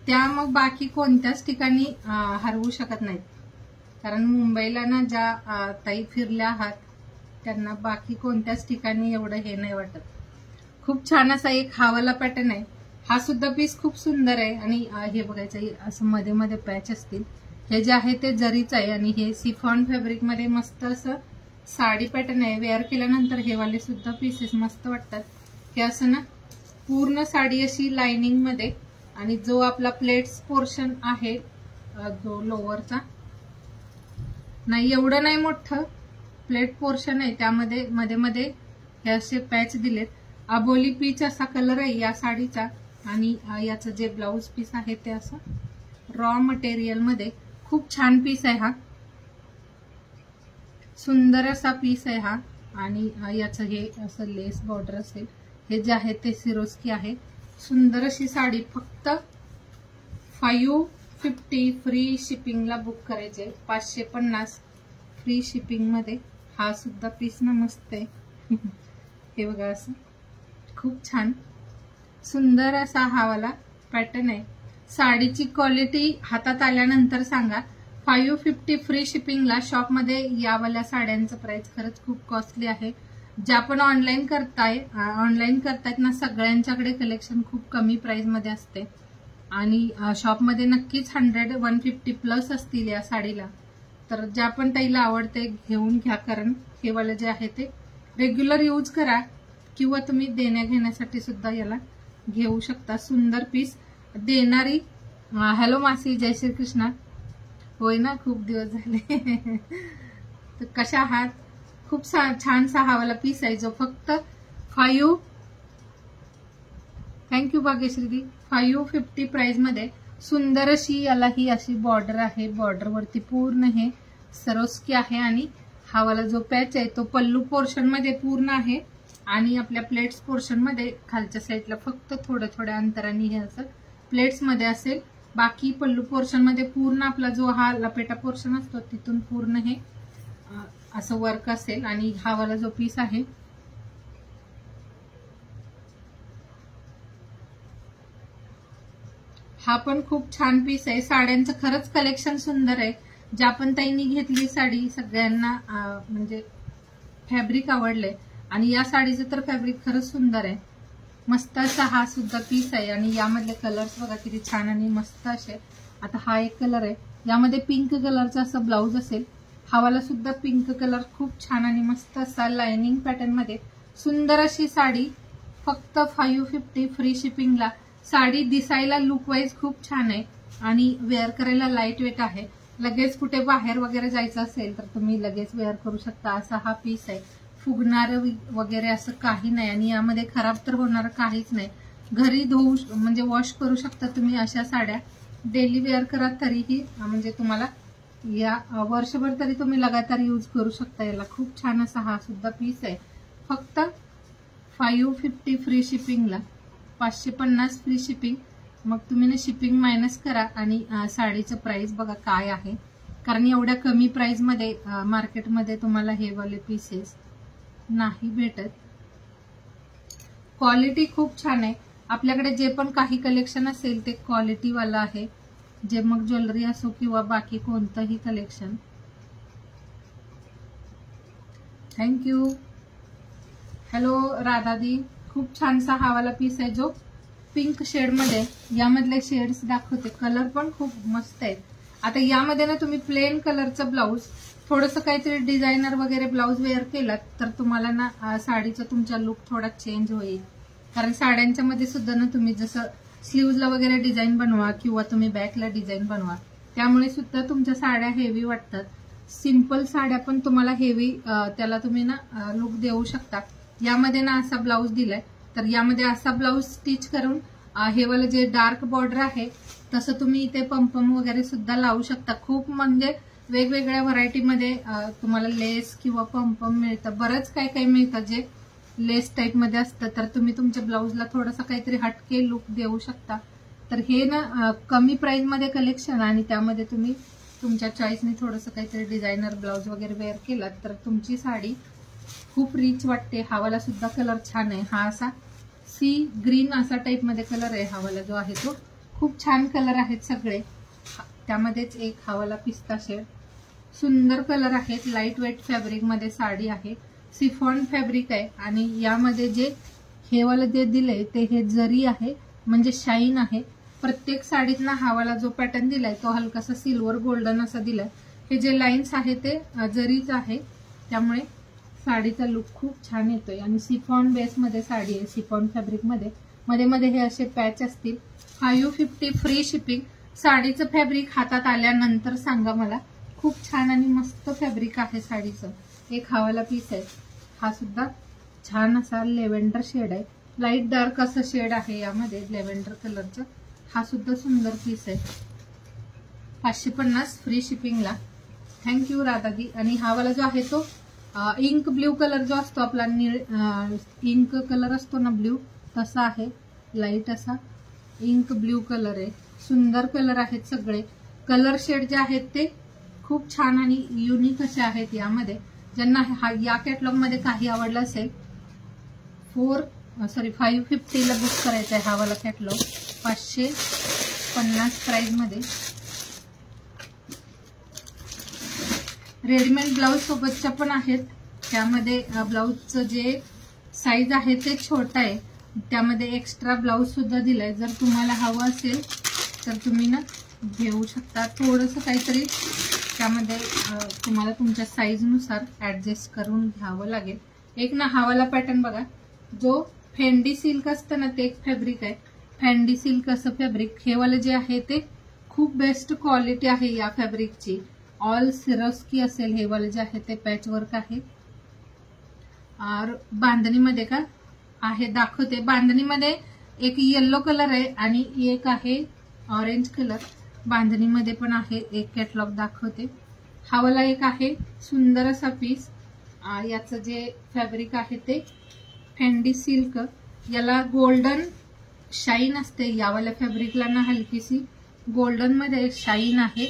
त्या मग बाकी कोणत्याच ठिकाणी हरवू शकत नाहीत. कारण मुंबईला ना ज्या ताई फिरल्या आहात त्यांना बाकी कोणत्याच ठिकाणी एवढं हे नाही वाटत. खूप छान असा एक हावाला पॅटर्न आहे. हा सुद्धा पीस खूप सुंदर आहे. आणि हे बघायचं असं मध्ये मध्ये पॅच असतील. हे जे आहे ते जरीच आहे आणि हे सिफॉन फॅब्रिक मध्ये मस्त असं साडी पॅटर्न आहे. वेअर केल्यानंतर हे वाले सुद्धा पीसेस मस्त वाटतात. हे असं ना पूर्ण साडी अशी लाइनिंग मध्ये, आणि जो आपला प्लेट्स पोर्शन आहे जो लोअरचा नाही, एवढं नाही मोठं प्लेट पोर्शन आहे, त्यामध्ये मध्ये मध्ये हे असे पॅच दिलेत. अबोली पीच असा कलर आहे या साडीचा. आणि याचं जे ब्लाउज पीस आहे ते असं रॉ मटेरियल मध्ये खूप छान पीस आहे हा. सुंदर असा पीस आहे हा. आणि याचं हे असं लेस बॉर्डर असेल. हे जे आहे ते सिरोस्की आहे. सुंदर अशी साडी. फक्त 550 फ्री शिपिंगला बुक करायचे. 550 फ्री शिपिंग मध्ये. हा सुद्धा पीस ना मस्त आहे. हे बघा असं खूप छान सुंदर असा हा वाला पॅटर्न आहे. साडीची क्वालिटी हातात आल्यानंतर सांगा. 550 फ्री शिपिंगला. शॉपमध्ये यावाल्या साड्यांचं प्राइस खरंच खूप कॉस्टली आहे. ज्या पण ऑनलाईन करतायत ना सगळ्यांच्याकडे कलेक्शन खूप कमी प्राइस मध्ये असते. आणि शॉपमध्ये नक्कीच 100-150 प्लस असतील या साडीला. तर ज्या पण ताईला आवडते घेऊन घ्या. कारण हे वाले जे आहे ते रेग्युलर यूज करा किंवा तुम्ही देण्या घेण्यासाठी सुद्धा याला घेऊ शकता. सुंदर पीस देणारी. हॅलो मासी, जय श्री कृष्णा. होय ना, खूप दिवस झाले. तर कशा आहात? खूप छानसा हा वाला पीस आहे जो फक्त 5 थँक्यू भाग्यश्री 550 प्राइस मध्ये. सुंदर अशी याला ही अशी बॉर्डर आहे. बॉर्डर वरती पूर्ण हे सरोस्की आहे. आणि हा वाला जो पॅच आहे तो पल्लू पोर्शन मध्ये पूर्ण आहे आणि आपल्या प्लेट्स पोर्शन मध्ये खालच्या साईडला फक्त थोड्या थोड्या अंतराने हे असं प्लेट्स मध्ये असेल. बाकी पल्लू पोर्शन मध्ये पूर्ण आपला जो हा लपेटा पोर्शन असतो तिथून पूर्ण हे असं वर्क असेल. आणि हा वाला जो पीस आहे हा पण खूप छान पीस आहे. साड्यांचं खरंच कलेक्शन सुंदर आहे. ज्या पण ताईंनी घेतली साडी सगळ्यांना म्हणजे फॅब्रिक आवडलंय आणि या साडीचं तर फॅब्रिक खरंच सुंदर आहे. मस्त असा हा सुद्धा पीस आहे आणि यामधले कलर्स बघा किती छान आणि मस्त असे. आता हा एक कलर आहे, यामध्ये पिंक कलरचा असं ब्लाउज असेल. हा वाला सुद्धा पिंक कलर खूप छान आणि मस्त असा लाइनिंग पॅटर्न मध्ये सुंदर अशी साडी, फक्त 550 फ्री शिपिंगला. साडी दिसायला लुक वाईज खूप छान आहे आणि वेअर करायला लाईट वेट आहे. लगेच कुठे बाहेर वगैरे जायचं असेल तर तुम्ही लगेच वेअर करू शकता असा हा पीस आहे. फुगणार वगैरे असं काही नाही आणि यामध्ये खराब तर होणार काहीच नाही. घरी धुवू म्हणजे वॉश करू शकता तुम्ही अशा साड्या. डेली वेअर करा तरीही म्हणजे तुम्हाला या वर्षभर तरी तुम्ही लगातार यूज करू शकता. याला खूप छान असा हा सुद्धा पीस आहे. फक्त 550 फ्री शिपिंगला, 550 फ्री शिपिंग. मग तुम्ही ना शिपिंग मायनस करा आणि साडीचं प्राइस बघा काय आहे, कारण एवढ्या कमी प्राइस मध्ये मार्केटमध्ये तुम्हाला हे वाले पीसेस नाही भेटत. क्वालिटी खूप छान आहे. आपल्याकडे जे पण काही कलेक्शन असेल ते क्वालिटी वाला आहे, जे मग ज्वेलरी असो किंवा बाकी कोणतंही कलेक्शन. थँक्यू. हॅलो राधादी, खूप छानसा हा वाला पीस आहे जो पिंक शेड मध्ये. यामधले शेड्स दाखवते, कलर पण खूप मस्त आहेत. आता यामध्ये ना तुम्ही प्लेन कलरचं ब्लाऊज, थोडंसं काहीतरी डिझायनर वगैरे ब्लाऊज वेअर केलात तर तुम्हाला ना साडीचा तुमचा लुक थोडा चेंज होईल. कारण साड्यांच्या मध्ये सुद्धा ना तुम्ही जसं स्लीव्हजला वगैरे डिझाईन बनवा किंवा तुम्ही बॅकला डिझाईन बनवा, त्यामुळे सुद्धा तुमच्या साड्या हेवी वाटतात. सिंपल साड्या पण तुम्हाला हेवी त्याला तुम्ही ना लुक देऊ शकता. यामध्ये ना असा ब्लाऊज दिलाय, तर यामध्ये असा ब्लाऊज स्टिच करून हे वाला जे डार्क बॉर्डर आहे तसं तुम्ही इथे पंपम वगैरे सुद्धा लावू शकता. खूप म्हणजे वेगवेगळ्या व्हरायटीमध्ये तुम्हाला लेस किंवा पंपम मिळतं. बरंच काही काही मिळतं जे लेस टाईप मध्ये असतं, तर तुम्ही तुमच्या ब्लाऊजला थोडंसं काहीतरी हटके लुक देऊ शकता. तर हे ना कमी प्राइस मध्ये कलेक्शन आणि त्यामध्ये तुम्ही तुमच्या चॉईसने थोडंसं काहीतरी डिझायनर ब्लाऊज वगैरे वेअर केलात तर तुमची साडी खूप रिच वाटते. हावाला सुद्धा कलर छान आहे. हा असा सी ग्रीन असा टाइप मध्ये कलर आहे. हावाला जो आहे तो खूप छान कलर आहेत सगळे. त्यामध्येच एक हावाला पिस्ता शेड, सुंदर कलर आहेत. लाईट वेट फॅब्रिक मध्ये साडी आहे. सिफॉन फॅब्रिक आहे आणि यामध्ये जे हे वाला जे दिलंय ते हे जरी आहे म्हणजे शाईन आहे. प्रत्येक साडीत ना हावाला जो पॅटर्न दिलाय तो हलकासा सिल्वर गोल्डन असा दिलाय. हे जे लाईन्स आहे ते जरीच आहे, त्यामुळे साडीचा लुक खूप छान येतोय. आणि सिफॉन बेस मध्ये साडी आहे, सिफॉन फॅब्रिक मध्ये. मध्ये मध्ये हे असे पॅच असतील. 550 फ्री शिपिंग. साडीचं फॅब्रिक हातात आल्यानंतर सांगा मला. खूप छान आणि मस्त फॅब्रिक आहे साडीचं. एक हावाला पीस आहे. हा सुद्धा छान असा लेव्हेंडर शेड आहे. लाईट डार्क असं शेड आहे यामध्ये लेव्हेंडर कलरचं. हा सुद्धा सुंदर पीस आहे. 550 फ्री शिपिंगला. थँक्यू राधादी. आणि हा वाला जो आहे तो इंक ब्ल्यू कलर जो असतो आपला, इंक कलर असतो ना ब्ल्यू, तसा आहे. लाईट असा इंक ब्ल्यू कलर आहे. सुंदर कलर आहेत सगळे. कलर शेड जे आहेत ते खूप छान आणि युनिक असे आहेत. यामध्ये ज्यांना या कॅटलॉग मध्ये काही आवडलं असेल 550 ला बुक करायचा आहे हा वाला कॅटलॉग. 550 प्राइस मध्ये. रेडीमेड ब्लाऊज सोबतच्या पण आहेत. त्यामध्ये ब्लाऊजचं जे साईज आहे ते छोटं आहे. त्यामध्ये एक्स्ट्रा ब्लाऊज सुद्धा दिलाय. जर तुम्हाला हवं असेल तर तुम्ही ना घेऊ शकता. थोडंसं काहीतरी त्यामध्ये तुम्हाला तुमच्या साईजनुसार ऍडजस्ट करून घ्यावं लागेल. एक ना हावाला पॅटर्न बघा, जो फेंडी सिल्क असतं ना ते एक फॅब्रिक आहे. फेंडी सिल्क असं फॅब्रिक. हे वालं जे आहे ते खूप बेस्ट क्वालिटी आहे या फॅब्रिकची. ऑल सिरोस्की असेल हे वाले जे आहे ते. पॅच वर्क आहे. बांधणीमध्ये का आहे दाखवते. बांधणीमध्ये एक येलो कलर आहे आणि एक आहे ऑरेंज कलर. बांधणीमध्ये पण आहे. एक कॅटलॉग दाखवते. हा वाला एक आहे सुंदर असा पीस. याचं जे फॅब्रिक आहे ते फेंडी सिल्क. याला गोल्डन शाईन असते. यावाल्या फॅब्रिकला ना हलकीशी गोल्डन मध्ये शाईन आहे.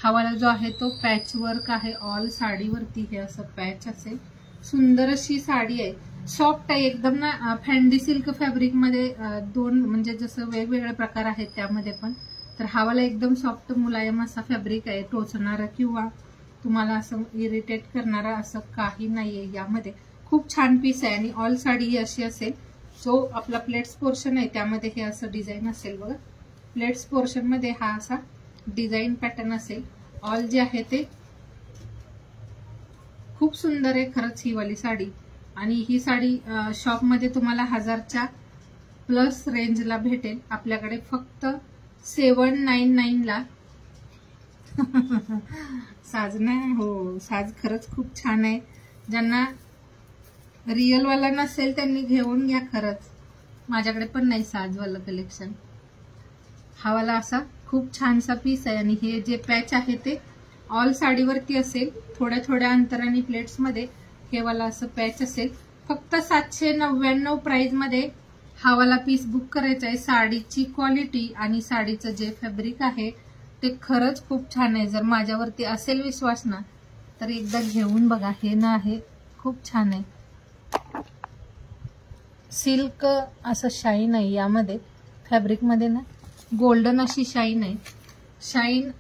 हा वाला जो आहे तो पॅच वर्क आहे. ऑल साडीवरती हे असं पॅच असेल. सुंदर अशी साडी आहे. सॉफ्ट आहे एकदम ना. फेंडी सिल्क फॅब्रिक मध्ये दोन म्हणजे जसं वेगवेगळे प्रकार आहेत त्यामध्ये पण. तर हा वाला एकदम सॉफ्ट मुलायम असा फॅब्रिक आहे. टोचणारा किंवा तुम्हाला असं इरिटेट करणारा असं काही नाहीये यामध्ये. खूप छान पीस आहे आणि ऑल साडी ही अशी असेल. जो आपला प्लेट्स पोर्शन आहे त्यामध्ये हे असं डिझाईन असेल बघा. प्लेट्स पोर्शन मध्ये हा असा डिझाईन पॅटर्न असेल. ऑल जे आहे ते खूप सुंदर आहे खरंच ही वाली साडी. आणि ही साडी शॉपमध्ये तुम्हाला 1000च्या प्लस रेंजला भेटेल. आपल्याकडे फक्त 799 ला. साज नाही हो, साज खरंच खूप छान आहे. ज्यांना रिअल वाला नसेल त्यांनी घेऊन घ्या. खरंच माझ्याकडे पण नाही साजवाला कलेक्शन. हा वाला असा खूप छानसा पीस आहे. आणि हे जे पॅच आहे ते ऑल साडीवरती असेल. थोड्या थोड्या अंतराने प्लेट्स मध्ये हे वाला असं पॅच असेल. फक्त 799 प्राइस मध्ये हा वाला पीस बुक करायचा आहे. साडीची क्वालिटी आणि साडीचं जे फॅब्रिक आहे ते खरंच खूप छान आहे. जर माझ्यावरती असेल विश्वास ना तर एकदा घेऊन बघा. हे ना आहे खूप छान आहे. सिल्क असं शाईन आहे यामध्ये. फॅब्रिक मध्ये ना गोल्डन अशी शाईन आहे. शाईन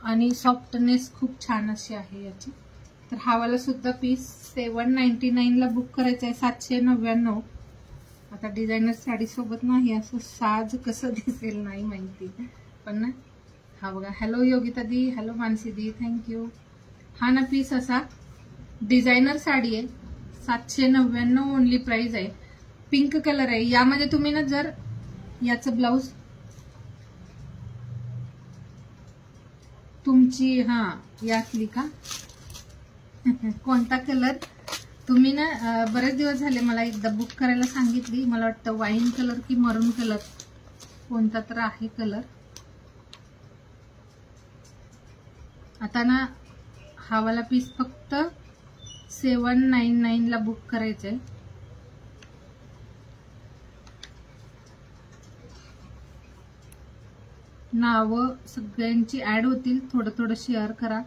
आणि सॉफ्टनेस खूप छान अशी आहे याची. तर हा वाला सुद्धा पीस 799 ला बुक करायचा आहे. 799. आता डिझायनर साडी सोबत नाही असं साज कसं दिसेल नाही माहिती पण ना. हा बघा. हॅलो योगिता दी, हॅलो मानसी दी, थँक्यू. हा ना पीस असा डिझायनर साडी आहे. 799 ओनली प्राइस आहे. पिंक कलर आहे यामध्ये. तुम्ही ना जर याचं ब्लाउज तुमची यातली का कोणता कलर तुम्ही ना बरेच दिवस झाले मला एकदा बुक करायला सांगितली. मला वाटतं वाईन कलर की मरून कलर कोणता तर आहे कलर. आता ना हा वाला पीस फक्त 799 ला बुक करायचंय. नावं सगळ्यांची ऍड होतील. थोडं थोडं शेअर करा.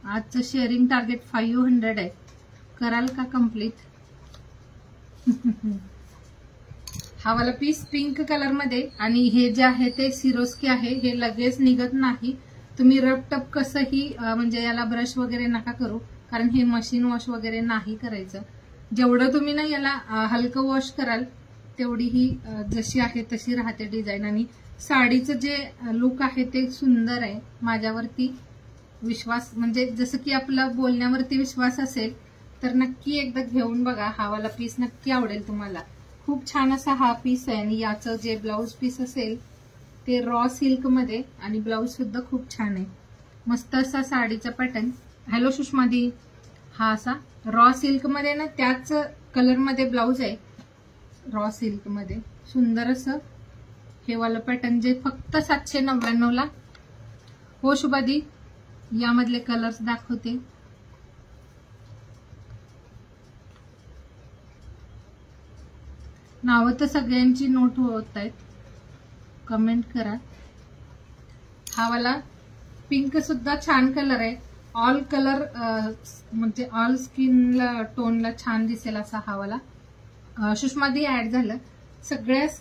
आजचं शेअरिंग टार्गेट 500 आहे. कराल का कम्प्लीट? हा वाला पीस पिंक कलर मध्ये. आणि हे जे आहे ते सिरोस्की आहे. हे लगेच निघत नाही. तुम्ही रबटप कसंही म्हणजे याला ब्रश वगैरे नका करू. कारण हे मशीन वॉश वगैरे नाही करायचं. जेवढं तुम्ही ना याला हलकं वॉश कराल तेवढी ही जशी आहे तशी राहते डिझाईन. आणि साडीचं जे लुक आहे ते सुंदर आहे. माझ्यावरती विश्वास म्हणजे जसं की आपला बोलण्यावरती विश्वास असेल तर नक्की एकदा घेऊन बघा. हा वाला पीस नक्की आवडेल तुम्हाला. खूप छान असा हा पीस आहे. आणि याचं जे ब्लाउज पीस असेल ते रॉ सिल्क मध्ये. आणि ब्लाउज सुद्धा खूप छान आहे. मस्त असा साडीचा पॅटर्न. हॅलो सुषमादी. हा असा रॉ सिल्क मध्ये ना त्याच कलर मध्ये ब्लाउज आहे. रॉ सिल्क मध्ये सुंदर असं हे वाला पॅटर्न जे फक्त 799 ला. हो शुभादी. यामधले कलर्स दाखवते. नावं तर सगळ्यांची नोट होत आहेत. कमेंट करा. हा वाला पिंक सुद्धा छान कलर आहे. ऑल कलर म्हणजे ऑल स्किनला टोनला छान दिसेल असा हा वाला सुषमादी ऍड झालं. सगळ्याच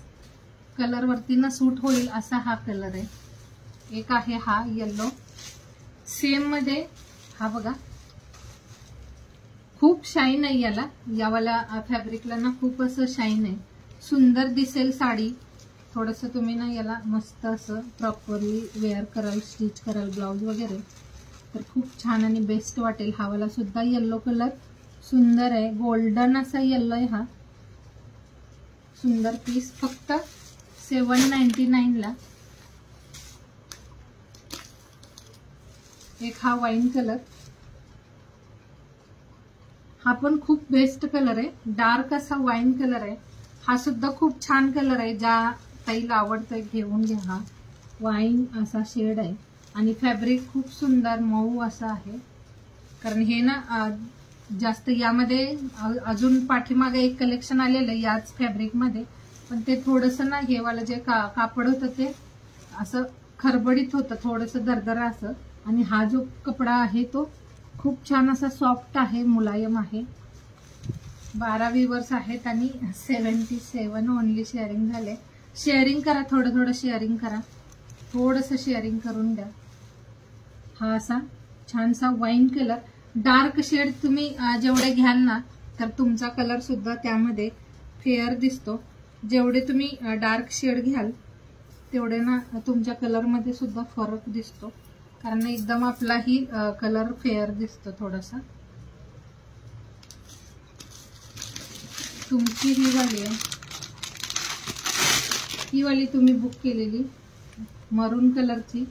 कलर वरती ना सूट होईल असा हा कलर आहे. एक आहे हा येलो सेम मध्ये. हा बघा खूप शाईन आहे याला. यावाला फॅब्रिकला ना खूप असं शाईन आहे. सुंदर दिसेल साडी. थोडस तुम्ही ना याला मस्त असं प्रॉपरली वेअर कराल, स्टिच कराल ब्लाउज वगैरे तर खूप छान आणि बेस्ट वाटेल. हा वाला सुद्धा येलो कलर सुंदर आहे. गोल्डन असा येलो आहे हा. सुंदर पीस फक्त 799 ला. एक हा वाईन कलर. हा पण खूप बेस्ट कलर आहे. डार्क असा वाईन कलर आहे. हा सुद्धा खूप छान कलर आहे. ज्या ताईला आवडतोय घेऊन घ्या. हा वाईन असा शेड आहे. आणि फॅब्रिक खूप सुंदर मऊ असं आहे. कारण हे ना जास्त यामध्ये अजून पाठीमागे एक कलेक्शन आलेलं याच फॅब्रिक मध्ये, पण ते थोडंसं ना हे वाला जे कापड होतं ते असं खरबडीत होतं, थोडंसं दरदरा असं. आणि हा जो कपडा आहे तो खूप छान असा सॉफ्ट आहे, मुलायम आहे. 12 व्ह्यूअर्स आहेत आणि 77 ओनली शेअरिंग झाले. शेअरिंग करा, थोडं शेअरिंग करा, थोडंसं शेअरिंग करून द्या. हा असा छानसा वाईन कलर, डार्क शेड तुम्ही जेवढे घ्याल ना तर तुमचा कलर सुद्धा त्यामध्ये फेअर दिसतो. जेवढे तुम्ही डार्क शेड घ्याल तेवढे ना तुमच्या कलर मध्ये सुद्धा फरक दिसतो. कारण एकदम आपलाही कलर फेअर दिसतो थोडासा. तुमची ही वाली आहे, ही वाली तुम्ही बुक केलेली मरून कलरची,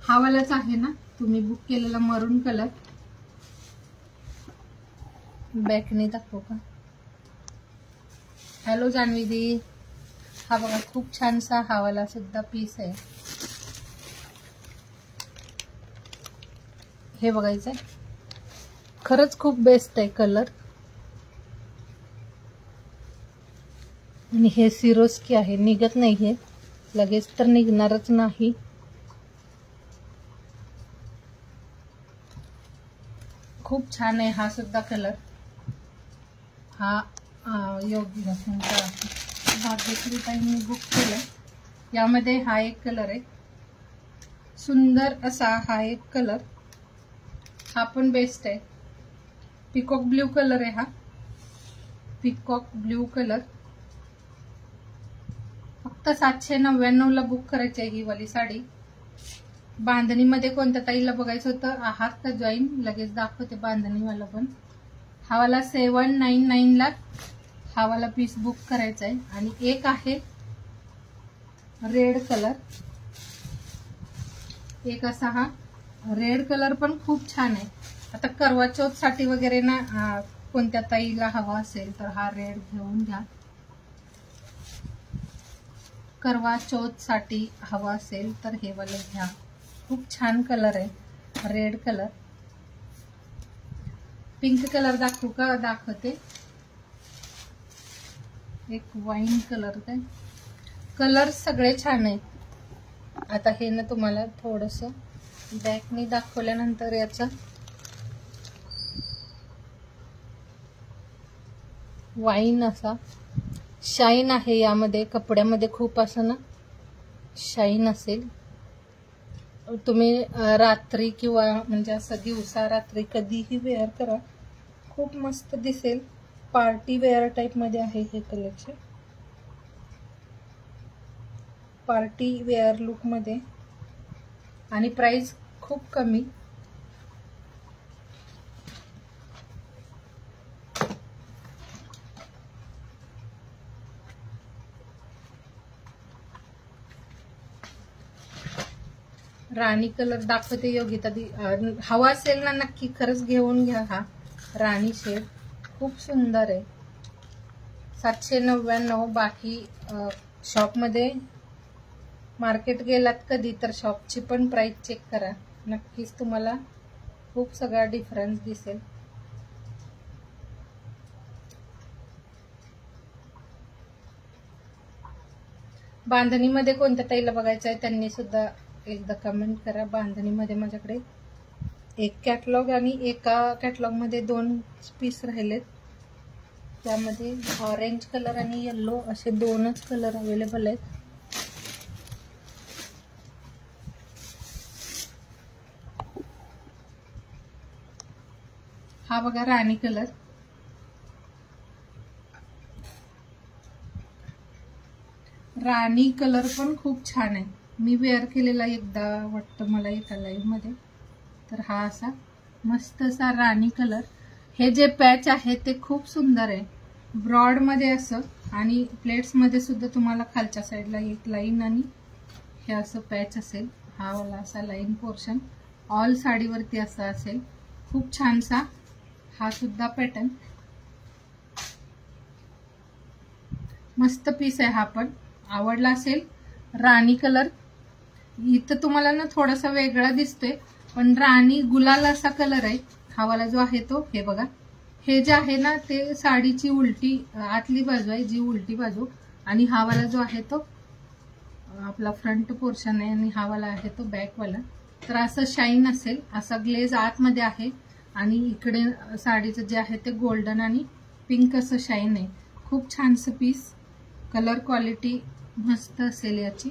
हा वालाच आहे ना तुम्ही बुक केलेला मरून कलर. बॅकने दाखवू का? हॅलो जान्हवी दी, हा बघा खूप छानसा हा वाला सुद्धा पीस आहे. हे बघायचंय, खरंच खूप बेस्ट आहे कलर. आणि हे सिरोस्की आहे, निघत नाही, हे लगेच तर निघणारच नाही. खूप छान आहे हा सुद्धा कलर. हा योग्य भाग्यश्री ताईंनी बुक केलाय. यामध्ये हा एक कलर आहे, सुंदर असा हा एक कलर, हा पण बेस्ट आहे. पिकॉक ब्ल्यू कलर आहे हा, पिकॉक ब्ल्यू कलर. फक्त 799 ला बुक करायची आहे ही वाली साडी. बांधणीमध्ये कोणत्या ताईला बघायचं होतं, आहात का जॉईन? लगेच दाखवते बांधणीवाला पण. हा वाला 799 ला हा वाला पीस बुक करायचा आहे. आणि एक आहे रेड कलर, एक असा हा रेड कलर पण खूप छान आहे. आता करवा चौथ साठी वगैरे ना कोणत्या ताईला हवा असेल तर हा रेड घेऊन घ्या. करवा चौथ साठी हवा असेल तर हे वाले घ्या, खूप छान कलर आहे रेड कलर. पिंक कलर दाखवू का? दाखवते. एक वाईन कलर, काय कलर सगळे छान आहेत. आता हे ना तुम्हाला थोडस बॅकनी दाखवल्यानंतर याचा वाईन असा शाईन आहे. यामध्ये कपड्यामध्ये खूप असं ना शाईन असेल. तुम्ही रात्री किंवा म्हणजे असं दिवसा रात्री कधीही वेअर करा, खूप मस्त दिसेल. पार्टी वेअर टाइप मध्ये आहे हे कलेक्शन, पार्टी वेअर लुक मध्ये. आणि प्राइस खूप कमी. राणी कलर दाखवते योगिता दी. हवा असेल ना नक्की खरंच घेऊन घ्या. हा राणी शेड खूप सुंदर आहे. 799. बाकी शॉप मध्ये मार्केट गेलात कधी तर शॉपची पण प्राइस चेक करा, नक्कीच तुम्हाला खूप सगळा डिफरन्स दिसेल. बांधणीमध्ये कोणत्या ताईला बघायचं आहे त्यांनी सुद्धा एकदा कमेंट करा. बांधणीमध्ये माझ्याकडे एक कॅटलॉग आणि एका कॅटलॉग मध्ये 2 पीस राहिलेत. त्यामध्ये ऑरेंज कलर आणि येलो असे 2च कलर अवेलेबल आहेत. हा बघा राणी कलर, राणी कलर पण खूप छान आहे. मी वेअर केलेला एकदा वाटतं मला एका लाईव्ह मध्ये. तर हा असा मस्त असा राणी कलर. हे जे पॅच आहे ते खूप सुंदर आहे, ब्रॉड मध्ये असं. आणि प्लेट्स मध्ये सुद्धा तुम्हाला खालच्या साईडला एक लाईन आणि हे असं पॅच असेल. हा वाला असा लाईन पोर्शन ऑल साडीवरती असा असेल. खूप छानसा हा सुद्धा पॅटर्न, मस्त पीस आहे. हा पण आवडला असेल. राणी कलर इथं तुम्हाला ना थोडासा वेगळा दिसतोय, पण राणी गुलाल असा कलर आहे. हा वाला जो आहे तो, हे बघा, हे जे आहे ना ते साडीची उलटी आतली बाजू आहे, जी उलटी बाजू, आणि हा वाला जो आहे तो आपला फ्रंट पोर्शन आहे, आणि हा वाला आहे तो बॅक वाला. तर असं शाईन असेल, असा ग्लेज आतमध्ये आहे, आणि इकडे साडीचं जे आहे ते गोल्डन आणि पिंक असं शाईन आहे. खूप छानसं पीस. कलर क्वालिटी मस्त असेल याची.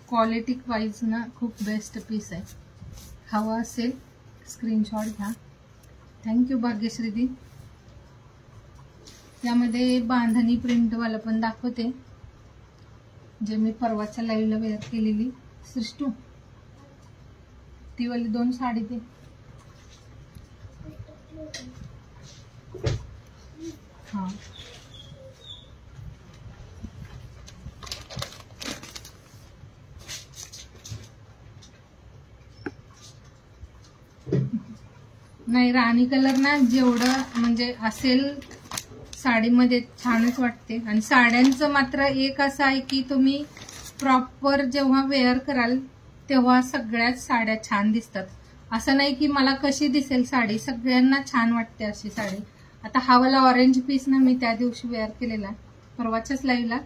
क्वालिटी वाईज ना खूप बेस्ट पीस आहे. हवा असेल स्क्रीनशॉट घ्या. थँक्यू भाग्यश्री दी. त्यामध्ये बांधणी प्रिंटवाला पण दाखवते, जे मी परवाच्या लाईव्हला वेअर केलेली. सृष्टू ती वाली 2 साडी दे. हा, नाही राणी कलर ना जेवढं म्हणजे असेल साडीमध्ये छानच वाटते. आणि साड्यांचं मात्र एक असं आहे की तुम्ही प्रॉपर जेव्हा वेअर कराल तेव्हा सगळ्याच साड्या छान दिसतात. असं नाही की मला कशी दिसेल साडी, सगळ्यांना छान वाटते अशी साडी. आता हा वाला ऑरेंज पीस ना मी त्या दिवशी वेअर केलेला परवाच्याच लाईव्हला.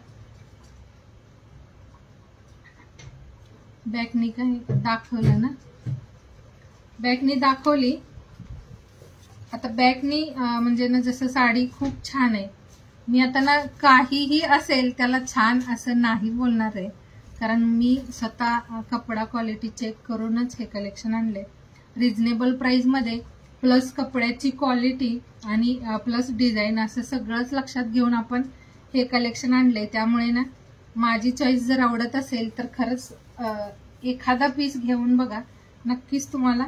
बॅकनी काय दाखवलं ना, बॅकनी दाखवली. आता बॅकनी म्हणजे ना जसं साडी खूप छान आहे. मी आता ना काहीही असेल त्याला छान असं नाही बोलणार आहे, कारण मी स्वतः कपडा क्वालिटी चेक करूनच हे कलेक्शन आणले. रिझनेबल प्राइस मध्ये, प्लस कपड्याची क्वालिटी आणि प्लस डिझाईन असं सगळंच लक्षात घेऊन आपण हे कलेक्शन आणले. त्यामुळे ना माझी चॉईस जर आवडत असेल तर खरंच एखादा पीस घेऊन बघा, नक्कीच तुम्हाला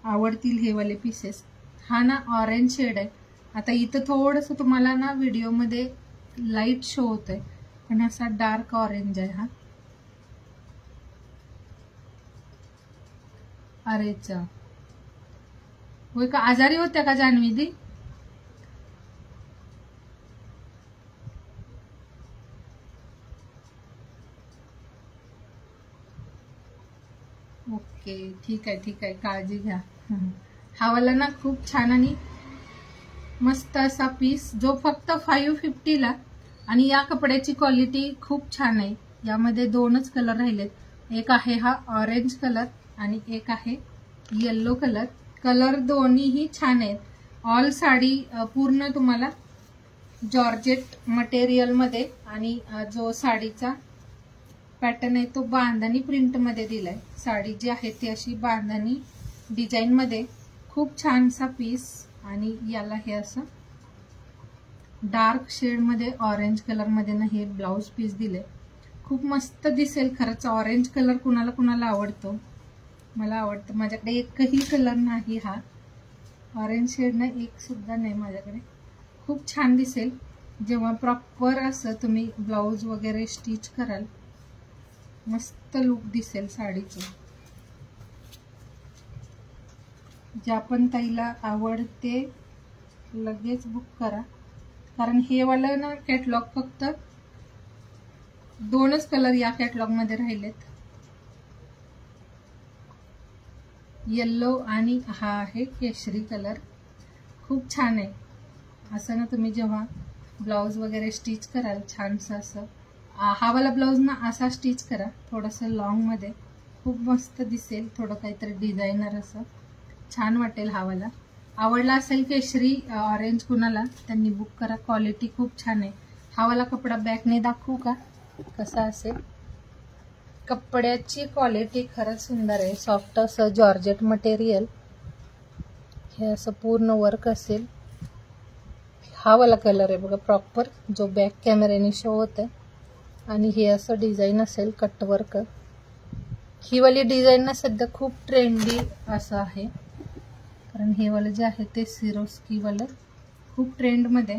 आवडतील हे वाले पीसेस. हा ना ऑरेंज शेड आहे. आता इथं थोडंसं तुम्हाला ना व्हिडिओमध्ये लाईट शो होतोय, पण असा डार्क ऑरेंज आहे हा. अरेचा होय का, आजारी होत्या का जान्हवी दी? ओके, ठीक आहे ठीक आहे, काळजी घ्या. हा वाला ना खूप छान आणि मस्त असा पीस, जो फक्त 550 ला. आणि या कपड्याची क्वालिटी खूप छान आहे. यामध्ये 2च कलर राहिलेत. एक आहे हा ऑरेंज कलर आणि एक आहे येल्लो कलर. कलर दोन्हीही छान आहेत. ऑल साडी पूर्ण तुम्हाला जॉर्जेट मटेरियल मध्ये, आणि जो साडीचा पॅटर्न आहे तो बांधणी प्रिंट मध्ये दिलाय. साडी जी आहे ती अशी बांधणी डिझाईन मध्ये. खूप छानसा पीस. आणि याला हे असं डार्क शेड मध्ये ऑरेंज कलर मध्ये ना हे ब्लाउज पीस दिले. खूप मस्त दिसेल खरंच. ऑरेंज कलर कुणाला कुणाला आवडतो, मला आवडतं. माझ्याकडे एकही कलर नाही हा ऑरेंज शेड ना, एक सुद्धा नाही माझ्याकडे. खूप छान दिसेल जेव्हा प्रॉपर असं तुम्ही ब्लाउज वगैरे स्टिच कराल. मस्त लुक दिसेल साडीचं. ज्या पण ताईला आवडते लगेच बुक करा, कारण हे वाला ना कॅटलॉग फक्त 2च कलर या कॅटलॉग मध्ये राहिलेत, येल्लो आणि हा आहे केशरी कलर. खूप छान आहे. असं ना तुम्ही जेव्हा ब्लाउज वगैरे स्टिच कराल छानसं असं, हा वाला ब्लाउज ना असा स्टिच करा थोडंसं लॉंग मध्ये, खूप मस्त दिसेल. थोडं काहीतरी डिझायनर असं छान वाटेल. हा वाला आवडला असेल केशरी ऑरेंज कुणाला, त्यांनी बुक करा. क्वालिटी खूप छान आहे. हा वाला कपडा बॅकने दाखवू का कसा असेल? कपड्याची क्वालिटी खरंच सुंदर आहे. सॉफ्ट असं जॉर्जेट मटेरियल, हे असं पूर्ण वर्क असेल. हा वाला कलर आहे बघा प्रॉपर, जो बॅक कॅमेऱ्याने शो होत आहे. आणि हे असं डिझाईन असेल कटवर्क. ही वाली डिझाईन ना सध्या खूप ट्रेंडी असं आहे, कारण हे वालं जे आहे ते सिरोस्की वालं खूप ट्रेंड मध्ये.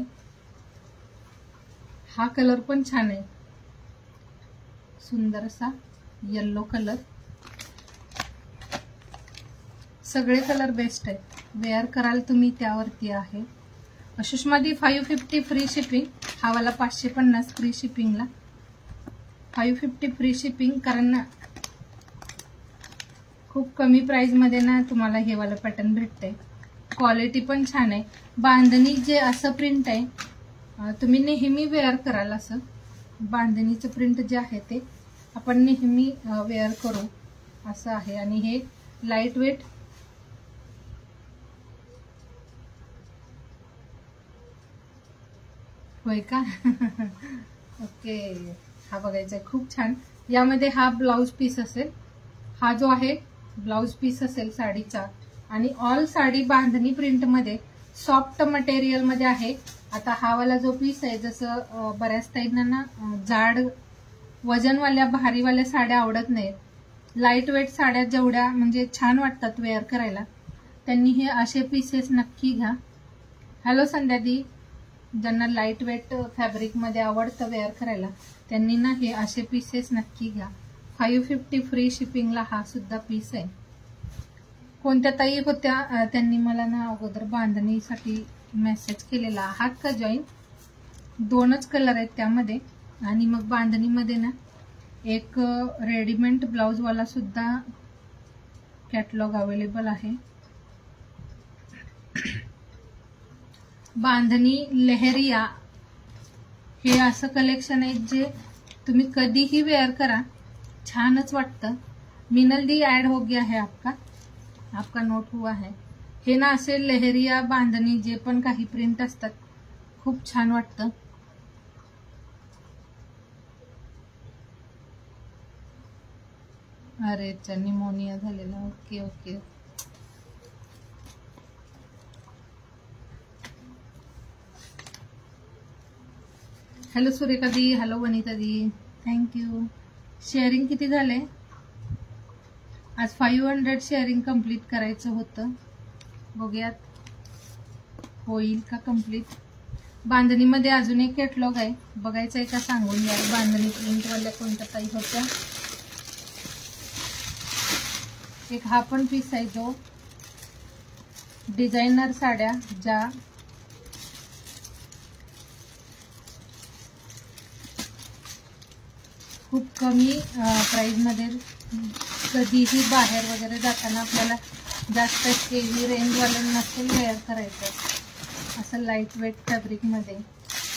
हा कलर पण छान आहे, सुंदर असा येल्लो कलर. सगळे कलर बेस्ट आहेत, वेअर कराल तुम्ही त्यावरती आहे. सुषमा दी 550 फ्री शिपिंग. हा वाला 550 फ्री शिपिंगला. 550 फ्री शिपिंग, कारण खूप कमी प्राइस मध्ये ना तुम्हाला हे वाला पॅटर्न भेटते. क्वालिटी पण छान आहे. बांधणी जे असं प्रिंट आहे तुम्ही नेहमी वेअर कराल. असं बांधणीचं प्रिंट जे आहे ते आपण नेहमी वेअर करू असं आहे. आणि हे लाईट वेट होय का? ओके, हा बघायचा आहे, खूप छान. यामध्ये हा ब्लाउज पीस असेल. हा जो आहे ब्लाउज पीस असेल साडीचा. आणि ऑल साडी बांधणी प्रिंट मध्ये सॉफ्ट मटेरियल मध्ये आहे. आता हा वाला जो पीस आहे, जसं बऱ्याच ताईंना ना जाड वजनवाल्या भारीवाल्या साड्या आवडत नाहीत. लाईट वेट साड्या जेवढ्या म्हणजे छान वाटतात वेअर करायला, त्यांनी हे असे पीसेस नक्की घ्या. हॅलो संध्यादी, ज्यांना लाईट वेट फॅब्रिक मध्ये आवडतं वेअर करायला, त्यांनी ना हे असे पीसेस नक्की घ्या. 550 फ्री शिपिंगला हा सुद्धा पीस आहे. कोणत्या ताई होत्या त्यांनी मला ना अगोदर बांधणीसाठी मेसेज केलेला. आहात का जॉईन? 2च कलर आहेत त्यामध्ये. आणि मग बांधणीमध्ये ना एक रेडीमेड ब्लाउज वाला सुद्धा कॅटलॉग अवेलेबल आहे. बांधणी लेहरिया हे असं कलेक्शन आहे जे तुम्ही कधीही वेअर करा, छानच वाटतं. मिनल दी ऐड हो गया है आपका नोट हुआ है. हे ना असे लेहरिया बांधणी जे पण काही प्रिंट असतात खूप छान वाटतं. अरे निमोनिया झालेला. Okay okay. हॅलो सुरेखा दी, हॅलो वनिता दी, थँक्यू. शेअरिंग किती झाले? आज 500 शेअरिंग कंप्लीट करायचं होतं. बघूयात होईल का कंप्लीट. बांधणीमध्ये अजून एक कॅटलॉग आहे, बघायचं आहे का सांगून या. बांधणी प्रिंटवाल्या कोणत्या काही होत्या. एक हा पण पीस आहे जो डिझायनर साड्या ज्या खूप कमी प्राइस मध्ये कधीही बाहेर वगैरे जाताना आपल्याला जास्त हेवी रेंज वाले नसेल वेअर करायचं असं लाईट वेट फॅब्रिक मध्ये,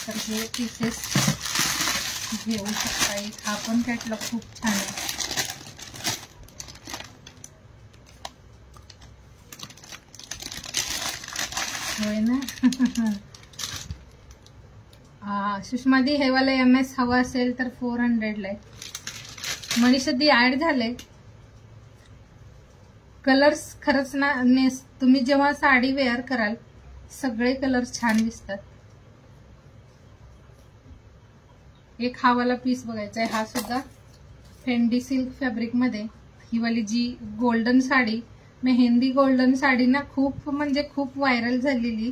तर हे पीसेस घेऊ शकता. एक हा पण कॅटलॉग खूप छान आहे. होय ना. सुषमा दी हे वाला MS हवा असेल तर 400 ला आहे. मनीषा दी ऍड झाले. कलर्स खरंच ना तुम्ही जेव्हा साडी वेअर कराल सगळे कलर्स छान दिसतात. एक हा वाला पीस बघायचा आहे. हा सुद्धा फेंडी सिल्क फॅब्रिक मध्ये. ही वाली जी गोल्डन साडी, मेहंदी गोल्डन साडी ना खूप म्हणजे खूप व्हायरल झालेली.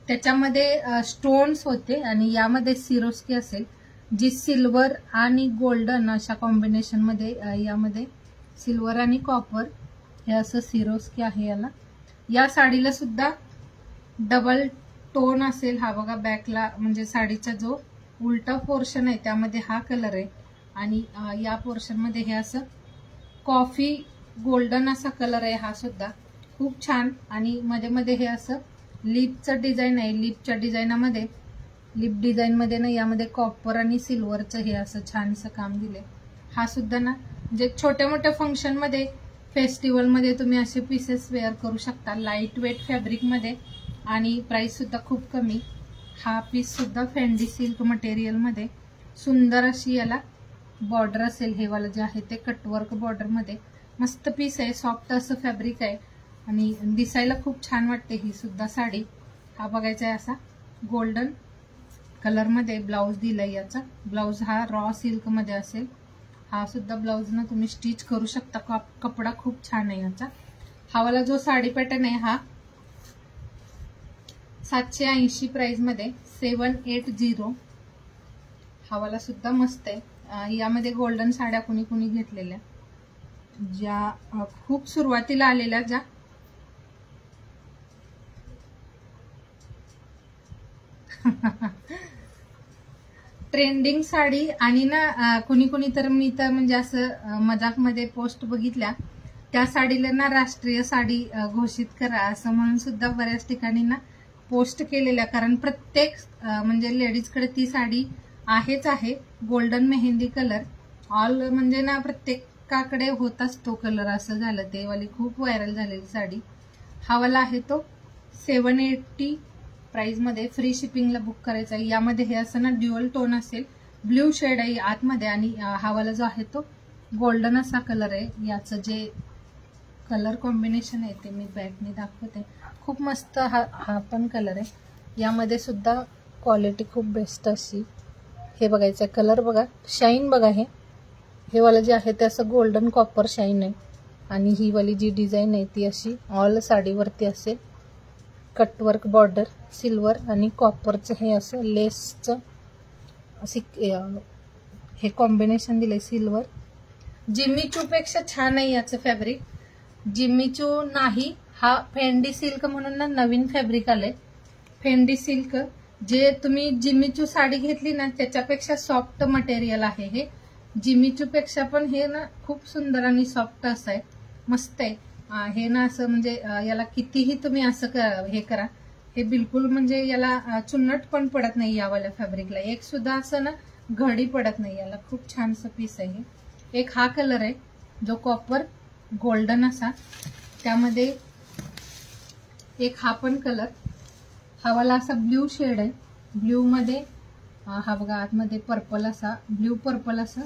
त्याच्यामध्ये स्टोन्स होते आणि यामध्ये सिरोस्की असेल जी सिल्वर आणि गोल्डन अशा कॉम्बिनेशन मध्ये. यामध्ये सिल्वर आणि कॉपर हे असं सिरोस्की आहे याला. या साडीला सुद्धा डबल टोन असेल. हा बघा बॅकला म्हणजे साडीचा जो उलटा पोर्शन आहे त्यामध्ये हा कलर आहे आणि या पोर्शन मध्ये हे असं कॉफी गोल्डन असा कलर आहे. हा सुद्धा खूप छान. आणि मध्ये मध्ये हे असं लिपचं डिझाईन आहे. लिपच्या डिझाईनामध्ये लिप डिझाईन मध्ये ना यामध्ये कॉपर आणि सिल्वरचं हे असं छानसं काम दिले. हा सुद्धा ना म्हणजे छोट्या मोठ्या फंक्शन मध्ये फेस्टिवल मध्ये तुम्ही असे पीसेस वेअर करू शकता लाईट वेट फॅब्रिक मध्ये आणि प्राइस सुद्धा खूप कमी. हा पीस सुद्धा फेंडी सिल्क मटेरियल मध्ये सुंदर अशी याला बॉर्डर असेल. हे वाला जे आहे ते कटवर्क बॉर्डर मध्ये मस्त पीस आहे. सॉफ्ट असं फॅब्रिक आहे आणि दिसायला खूप छान वाटते ही सुद्धा साडी. हा बघायचा आहे असा गोल्डन कलर मध्ये ब्लाउज दिलाय. याचा ब्लाउज हा रॉ सिल्क मध्ये असेल. हा सुद्धा ब्लाउज ना तुम्ही स्टिच करू शकता. कपडा खूप छान आहे याचा. हा वाला जो साडी पॅटर्न आहे हा 780 प्राइस मध्ये 780. हा वाला सुद्धा मस्त आहे. यामध्ये गोल्डन साड्या कुणी कुणी घेतलेल्या ज्या खूप सुरुवातीला आलेल्या ज्या ट्रेंडिंग साडी आणि ना कुणी तर मी तर म्हणजे असं मजाकमध्ये पोस्ट बघितल्या, त्या साडीला ना राष्ट्रीय साडी घोषित करा असं म्हणून सुद्धा बऱ्याच ठिकाणी ना पोस्ट केलेल्या. कारण प्रत्येक म्हणजे लेडीजकडे ती साडी आहेच आहे. गोल्डन मेहंदी कलर ऑल म्हणजे ना प्रत्येकाकडे होताच तो कलर, असं झालं ते वाली खूप व्हायरल झालेली साडी. हा वाला आहे तो 780 प्राइस मध्ये, फ्री शिपिंगला बुक करायचा आहे. यामध्ये हे असं ना ड्युअल टोन असेल, ब्ल्यू शेड आहे आतमध्ये आणि हा वाला जो आहे तो गोल्डन असा कलर आहे. याचं जे कलर कॉम्बिनेशन आहे ते मी बॅकने दाखवते. खूप मस्त हा पण कलर आहे. यामध्ये सुद्धा क्वालिटी खूप बेस्ट अशी. हे बघायचं कलर बघा, शाईन बघा. हे वाला जे आहे ते असं गोल्डन कॉपर शाईन आहे आणि ही वाली जी डिझाईन आहे ती अशी ऑल साडीवरती असेल. कटवर्क बॉर्डर सिल्वर आणि कॉपरचं हे असं लेसचं असे हे कॉम्बिनेशन दिलंय सिल्वर. जिम्मी पेक्षा छान आहे याचं फॅब्रिक. जिम्मी चू नाही, हा फेंडी सिल्क म्हणून ना नवीन फॅब्रिक आलंय. फेंडी सिल्क जे तुम्ही जिम्मी चू साडी घेतली ना त्याच्यापेक्षा सॉफ्ट मटेरियल आहे हे. जिम्मी चू पेक्षा पण हे ना खूप सुंदर आणि सॉफ्ट असं आहे, मस्त आहे. हे ना असं म्हणजे याला कितीही तुम्ही असं हे करा, हे बिलकुल म्हणजे याला चुन्नट पण पडत नाही यावाल्या फॅब्रिकला. एक सुद्धा असं ना घडी पडत नाही याला. खूप छानसं पीस आहे हे. एक हा कलर आहे जो कॉपर गोल्डन असा, त्यामध्ये एक हा पण कलर. हा वाला असा ब्ल्यू शेड आहे, ब्ल्यू मध्ये हा बघा आतमध्ये पर्पल असा, ब्ल्यू पर्पल असा.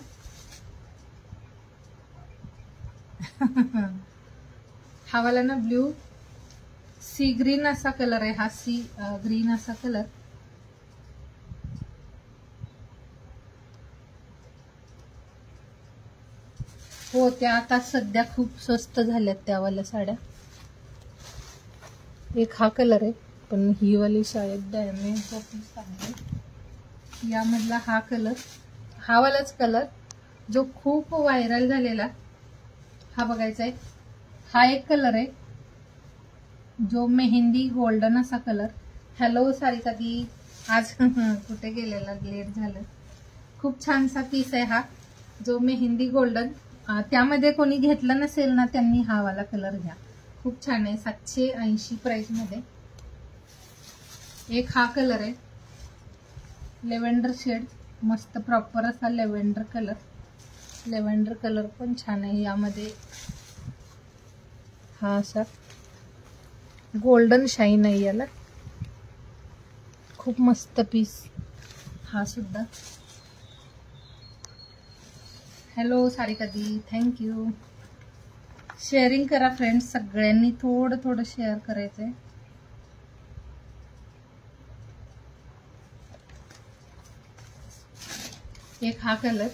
हा वाला ना ब्ल्यू सी ग्रीन असा कलर आहे. हा सी ग्रीन असा कलर. हो, त्या आता सध्या खूप स्वस्त झाल्यात त्यावाल्या साड्या. एक हा कलर आहे, पण ही वाली शायद डॅमेज आहे. यामधला हा कलर, हा वालाच कलर जो खूप व्हायरल झालेला, हा बघायचा आहे. हा एक कलर आहे जो मेहंदी गोल्डन असा कलर. हॅलो सारिका दी, आज कुठे गेलेला, लेट झालं. खूप छानसा पीस आहे हा जो मेहंदी गोल्डन. त्यामध्ये कोणी घेतला नसेल ना त्यांनी हा वाला कलर घ्या, खूप छान आहे. 780 प्राइस मध्ये. एक हा कलर आहे लेव्हेंडर शेड, मस्त प्रॉपर असा लेव्हेंडर कलर. लेव्हेंडर कलर पण छान आहे. यामध्ये हा असा गोल्डन शाईन आहे याला, खूप मस्त पीस हा सुद्धा. हॅलो सारिका दी, थँक्यू. शेअरिंग करा फ्रेंड्स, सगळ्यांनी थोडं थोडं शेअर करायचंय. एक हा कलर,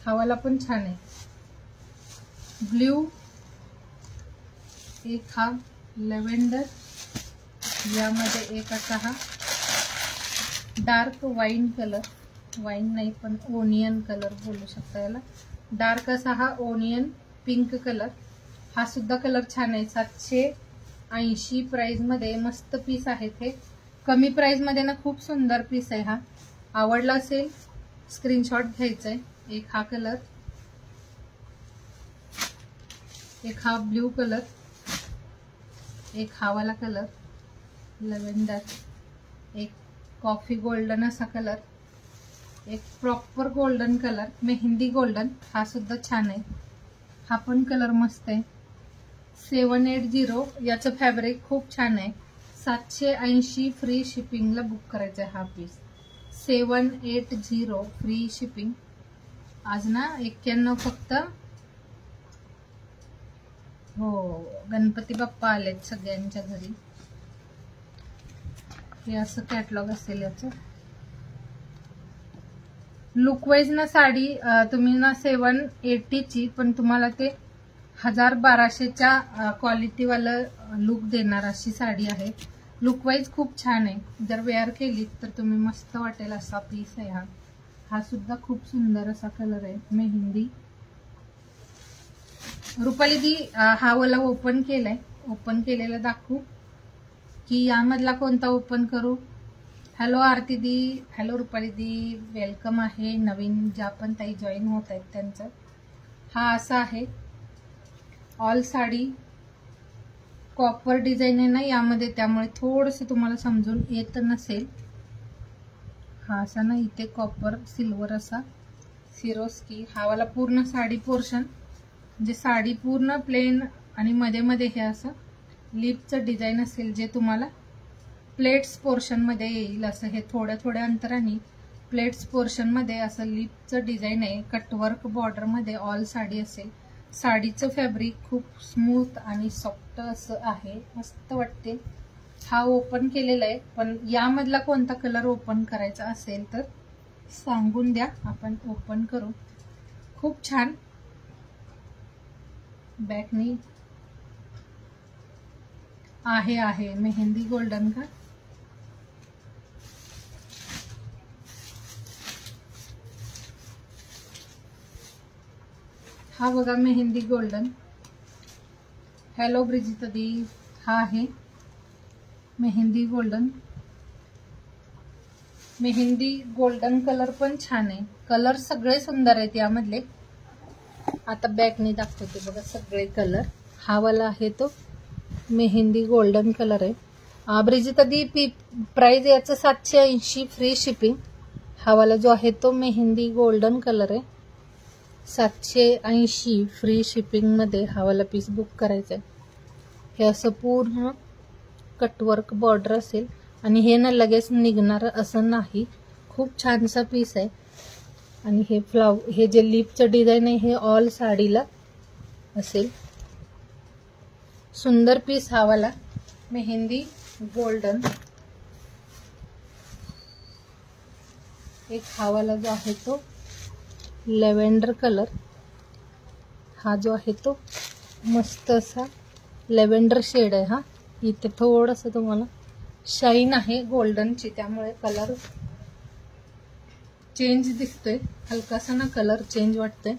हा वाला पण छान आहे ब्ल्यू. एक हा लेव्हेंडर, यामध्ये एक असा हा डार्क वाईन कलर, वाईन नाही पण ओनियन कलर बोलू शकता याला. डार्क असा हा ओनियन पिंक कलर. हा सुद्धा कलर छान आहे. 780 प्राइस मध्ये मस्त पीस आहेत हे. कमी प्राइस मध्ये ना खूप सुंदर पीस आहे हा. आवडला असेल स्क्रीनशॉट घ्यायचा आहे. एक हा कलर, एक हा ब्ल्यू कलर, एक हा वाला कलर लेव्हेंडर, एक कॉफी गोल्डन असा कलर, एक proper golden colour mehndi golden. हा सुद्धा छान आहे, हा पण कलर मस्त आहे. 780 याचं फॅब्रिक खूप छान आहे. 780 फ्री शिपिंगला बुक करायचा आहे हा पीस. 780 free shipping. आज ना 91 फक्त. हो, गणपती बाप्पा आलेत सगळ्यांच्या घरी. हे असं कॅटलॉग असेल याचं. लुकवाईज ना साडी तुम्ही ना 780ची पण तुम्हाला ते 1200च्या क्वालिटीवालं लुक देणार अशी साडी आहे. लुकवाईज खूप छान आहे. जर वेअर केली तर तुम्ही मस्त वाटेल असा पीस आहे हा. हा सुद्धा खूप सुंदर असा कलर आहे मेहंदी. रुपाली दी हा वाला ओपन केलाय, ओपन केलेला दाखवू. की यामधला कोणता ओपन करू. हॅलो आरती दी, हॅलो रुपाली दी, वेलकम आहे. नवीन ज्या पण ताई जॉईन होत आहेत त्यांचं. हा असा आहे ऑल साडी, कॉपर डिझाईन आहे ना यामध्ये, त्यामुळे थोडंसं तुम्हाला समजून येत नसेल. हा असा ना इथे कॉपर सिल्वर असा सिरोस्की, हा वाला पूर्ण साडी पोर्शन, म्हणजे साडी पूर्ण प्लेन आणि मध्ये मध्ये हे असं लिपचं डिझाईन असेल जे तुम्हाला प्लेट्स पोर्शन मध्ये येईल. असं हे थोड्या थोड्या अंतराने प्लेट्स पोर्शन मध्ये असं लिपचं डिझाईन आहे. कटवर्क बॉर्डर मध्ये ऑल साडी असेल. साडीचं फॅब्रिक खूप स्मूथ आणि सॉफ्ट असं आहे, मस्त वाटते. हा ओपन केलेला आहे, पण यामधला कोणता कलर ओपन करायचा असेल तर सांगून द्या, आपण ओपन करू. खूप छान बॅकनी आहे मेहंदी गोल्डन का. हा बघा मेहंदी गोल्डन. हॅलो ब्रिजिता दी, हा आहे mehndi golden. Mehndi golden colour पण छान आहे. कलर सगळे सुंदर आहेत यामधले. आता बॅकने दाखवते बघा सगळे कलर. हा वाला आहे तो मेहंदी गोल्डन कलर आहे. ब्रिजिता दी प्राइस याचं 780 फ्री शिपिंग. हा वाला जो आहे तो मेहंदी गोल्डन कलर आहे, 780 फ्री शिपिंग मध्ये हा वाला पीस बुक करायचा आहे. हे असं पूर्ण कटवर्क बॉर्डर असेल आणि हे ना लगेच निघणार असं नाही. खूप छानसा पीस आहे. आणि हे जे लिपचं डिझाईन आहे हे ऑल साडीला असेल. सुंदर पीस हा वाला मेहंदी गोल्डन. एक हा वाला जो आहे तो लेव्हेंडर कलर. हा जो आहे तो मस्त असा लेव्हेंडर शेड आहे. हा इथे थोडंसं तुम्हाला शाईन आहे गोल्डनची, त्यामुळे कलर चेंज दिसतोय, हलकासा ना कलर चेंज वाटतोय.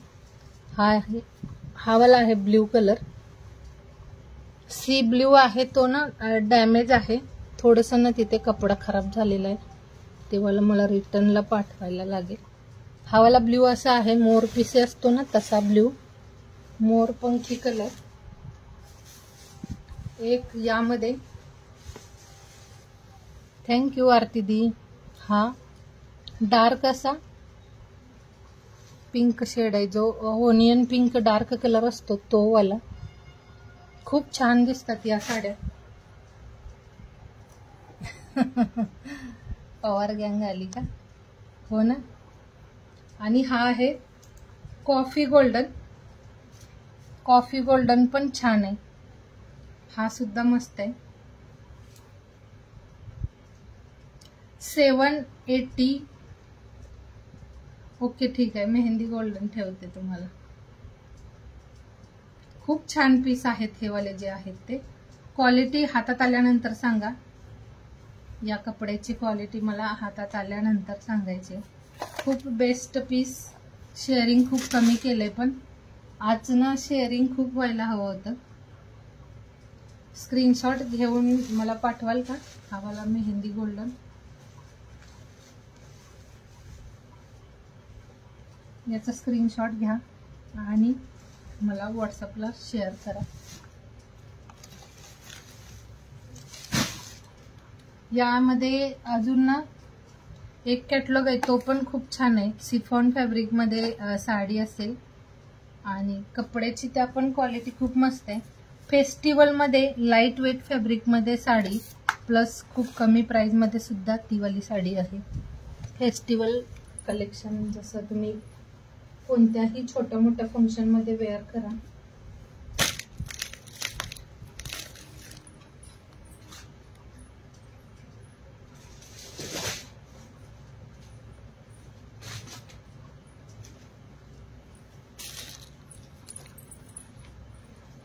हा वाला आहे ब्ल्यू कलर. सी ब्ल्यू आहे तो ना डॅमेज आहे थोडंसं ना, तिथे कपडा खराब झालेला आहे, ते मला रिटर्नला पाठवायला लागेल. हा वाला ब्ल्यू असा आहे, मोर पिसे असतो ना तसा ब्ल्यू, मोर पंखी कलर. एक यामध्ये थँक्यू आरती दी. हा डार्क असा पिंक शेड आहे, जो ओनियन पिंक डार्क कलर असतो तो वाला. खूप छान दिसतात या साड्या. पवार गँग आली का. हो ना. आणि हा आहे कॉफी गोल्डन. कॉफी गोल्डन पण छान आहे, हा सुद्धा मस्त आहे. 780. ओके ठीक आहे, मेहंदी गोल्डन ठेवते तुम्हाला. खूप छान पीस आहेत हे वाले जे आहेत ते. क्वालिटी हातात आल्यानंतर सांगा. या कपड्याची क्वालिटी मला हातात आल्यानंतर सांगायची. खूप बेस्ट पीस. शेअरिंग खूप कमी केलंय, पण आज ना शेअरिंग खूप व्हायला हवं होतं. स्क्रीनशॉट घेऊन मला पाठवाल का. हा वाला मेहंदी गोल्डन. याचा स्क्रीनशॉट घ्या आणि मला व्हॉट्सअपला शेअर करा. यामध्ये अजून ना एक कॅटलॉग आहे, तो पण खूप छान आहे. सिफॉन फॅब्रिक मध्ये साडी असेल आणि कपड्याची त्या पण क्वालिटी खूप मस्त आहे. फेस्टिवल मध्ये लाईट वेट फॅब्रिक मध्ये साडी, प्लस खूप कमी प्राइस मध्ये सुद्धा ती वाली साडी आहे. फेस्टिवल कलेक्शन, जसं तुम्ही कोणत्याही छोट्या मोठ्या फंक्शन मध्ये वेअर करा.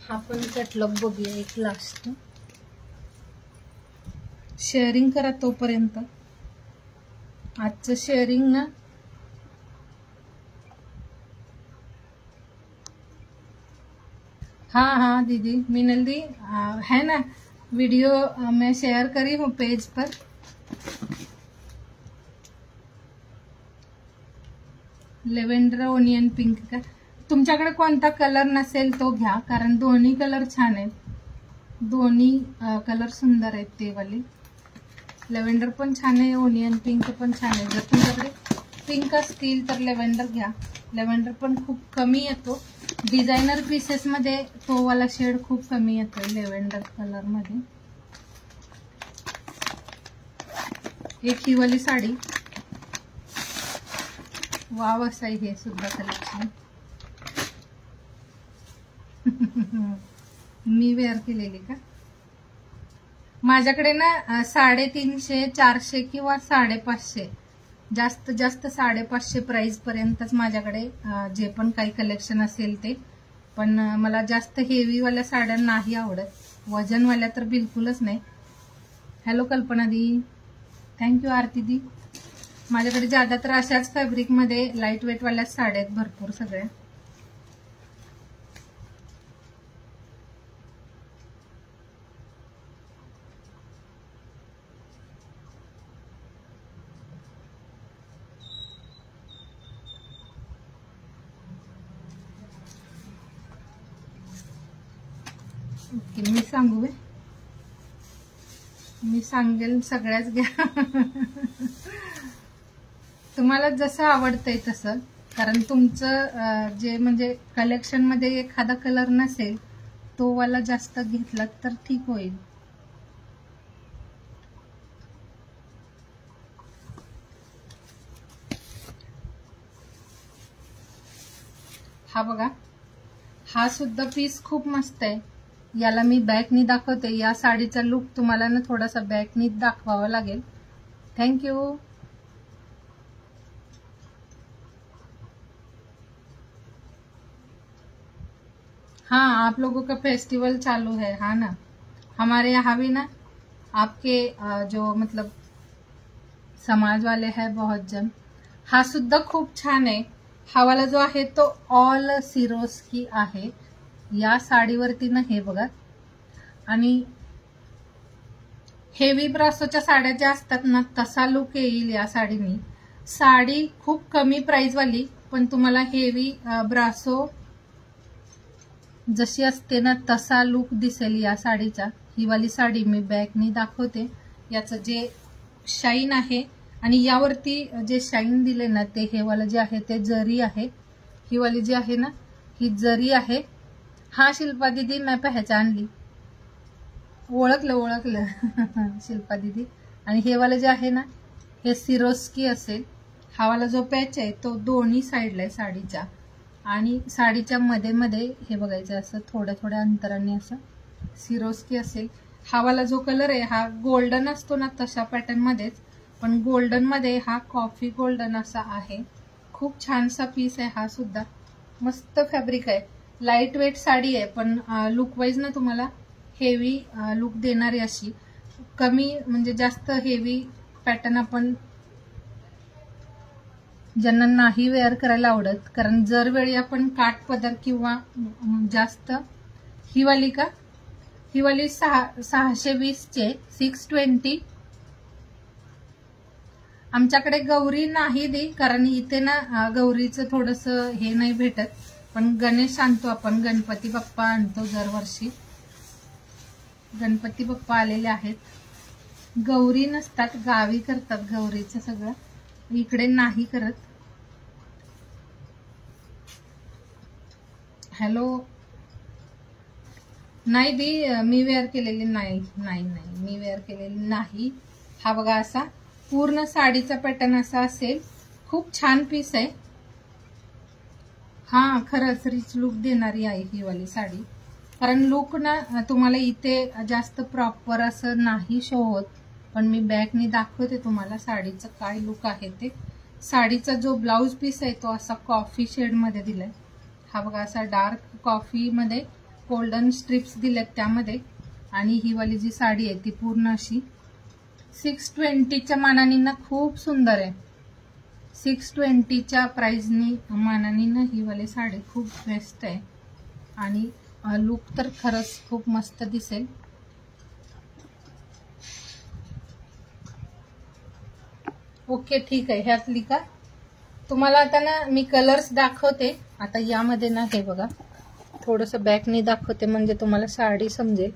हा पण कॅटलॉग बघूया एक लास्ट. शेअरिंग करा तोपर्यंत. आजचं शेअरिंग ना हाँ दीदी मिनल दी है ना. वीडियो मैं शेयर करी हूँ पेज पर। लेव्हेंडर ओनियन पिंक का तुमच्याकडे कोणता कलर नसेल तो घ्या, कारण दोन्ही कलर छान आहेत, दोन्ही कलर सुंदर आहेत ते वाले। लेव्हेंडर पण छान आहे, ओनियन पिंक पण छान आहे। जर तुमच्याकडे पिंक असतील तर लेव्हेंडर घ्या। लेव्हेंडर पण खूप कमी येतो, डिझायनर पीसेस मध्ये तो वाला शेड खूप कमी येतो लेव्हेंडर कलर मध्ये। एक ही वाली साडी, वाव असं आहे हे सुद्धा कलेक्शन। मी वेअर केलेली का? माझ्याकडे ना 350, 400 किंवा 550, जास्त जास्त 550 प्राइस पर्यंतच माझ्याकडे जे पण काही कलेक्शन असेल ते। पण मला जास्त हेवी वाल्या साड्या नाही आवडत, वजनवाल्या तर बिलकुलच नाही। हॅलो कल्पना दी, थँक्यू आरती दी। माझ्याकडे ज्यादा तर अशाच फॅब्रिक मध्ये लाईट वेट वाल्या साड्या आहेत भरपूर सगळ्या। ओके, मी सांगू, मी सांगेल सगळ्याच घ्या। तुम्हाला जसं आवडतंय तसं, कारण तुमचं जे म्हणजे कलेक्शन मध्ये एखादा कलर नसेल तो वाला जास्त घेतला तर ठीक होईल। हा बघा, हा सुद्धा पीस खूप मस्त आहे। याला मी बॅकनी दाखवते। या साडीचा लुक तुम्हाला ना थोडासा बॅकनी दाखवावा लागेल। थँक्यू। हाँ, आप लोगों का फेस्टिवल चालू है, हाँ ना। हमारे यहाँ भी ना आपके जो मतलब समाज वाले हैं बहुत जन। हा सुद्धा खूप छान आहे। हा वाला जो आहे तो ऑल सिरोस की आहे। या साडीवरती ना हे बघा, आणि हेवी ब्रासोच्या साड्या ज्या असतात ना तसा लुक येईल या साडीनी। साडी खूप कमी प्राइस वाली, पण तुम्हाला हेवी ब्रासो जशी असते ना तसा लुक दिसेल या साडीचा। ही वाली साडी मी बॅकनी दाखवते। याचं जे शाईन आहे, आणि यावरती जे शाईन दिले ना ते हे वाला जे आहे ते जरी आहे। ही वाली जी आहे ना ही जरी आहे। हाँ शिल्पा दीदी, मैं पहचान ली, ओळखलं शिल्पा दीदी। आणि हे वाला जे आहे ना हे सिरोस्की असेल। हा वाला जो पॅच आहे तो दोन्ही साईडला आहे साडीच्या, आणि साडीच्या मध्ये मध्ये हे बघायचं असं थोड्या थोड्या अंतराने असं सिरोस्की असेल। हा वाला जो कलर आहे हा गोल्डन असतो ना तशा पॅटर्न मध्येच, पण गोल्डन मध्ये हा कॉफी गोल्डन असा आहे। खूप छानसा पीस आहे हा सुद्धा, मस्त फॅब्रिक आहे, लाईट वेट साडी आहे, पण लुक वाईज ना तुम्हाला हेवी लुक देणारी अशी। कमी म्हणजे जास्त हेवी पॅटर्न आपण ज्यांना नाही वेअर करायला आवडत, कारण जर वेळी आपण काठ पदर किंवा जास्त ही वाली का, ही वाली 620 चे 620। आमच्याकडे गौरी नाही दे, कारण इथे ना गौरीचं थोडस हे नाही भेटत, पण गणेश आणतो आपण, गणपती बाप्पा आणतो दरवर्षी। गणपती बाप्पा आलेले आहेत। गौरी नसतात, गावी करतात गौरीचं सगळं, इकडे नाही करत। हॅलो, नाही दी, मी वेअर केलेली नाही, मी वेअर केलेली नाही। हा बघा असा पूर्ण साडीचा पॅटर्न असा असेल, खूप छान पीस आहे। हा खरंच रिच लुक देणारी आहे ही वाली साडी, कारण लुक ना तुम्हाला इथे जास्त प्रॉपर असं नाही शो होत, पण मी बॅकनी दाखवते तुम्हाला साडीचं काय लुक आहे ते। साडीचा जो ब्लाउज पीस आहे तो असा कॉफी शेड मध्ये दिलाय। हा बघा असा डार्क कॉफी मध्ये गोल्डन स्ट्रिप्स दिलेत त्यामध्ये, आणि ही वाली जी साडी आहे ती पूर्ण अशी 620च्या मानाने ना खूप सुंदर आहे। 620च्या प्राइसनी मानाने ना ही वाली साडी खूप बेस्ट आहे, आणि लुक तर खरंच खूप मस्त दिसेल। ओके ठीक आहे, ह्यातली का तुम्हाला आता ना मी कलर्स दाखवते. आता यामध्ये ना हे बघा, थोडंसं बॅकनी दाखवते म्हणजे तुम्हाला साडी समजेल.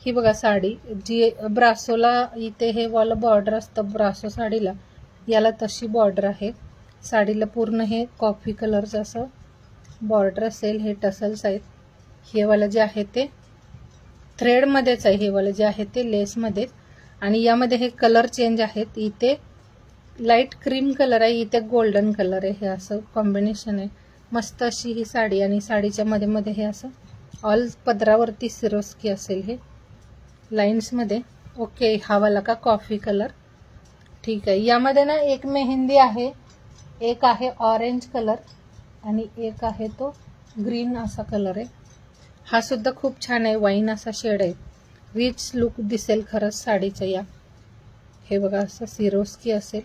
ही बघा साडी, जी ब्रासोला इथे हे वाला बॉर्डर असतं ब्रासो साडीला, याला तशी बॉर्डर आहे. साडीला पूर्ण हे कॉफी कलरचं असं बॉर्डर असेल. हे टसल्स आहेत. हे वाला जे आहे ते थ्रेडमध्येच आहे, हे वाला जे आहे ते लेसमध्ये. आणि यामध्ये हे कलर चेंज आहेत. इथे लाईट क्रीम कलर आहे, इथे गोल्डन कलर आहे. हे असं कॉम्बिनेशन आहे. मस्त अशी ही साडी. आणि साडीच्या मध्ये मध्ये हे असं ऑल पदरावरती सिरोस्की असेल हे लाईन्समध्ये. ओके, हा वाला का कॉफी कलर, ठीक आहे. यामध्ये ना एक मेहंदी आहे, एक आहे ऑरेंज कलर आणि एक आहे तो ग्रीन असा कलर आहे. हा सुद्धा खूप छान आहे, वाईन असा शेड आहे. रिच लुक दिसेल खरंच साडीचं. या हे बघा असं सिरोस्की असेल.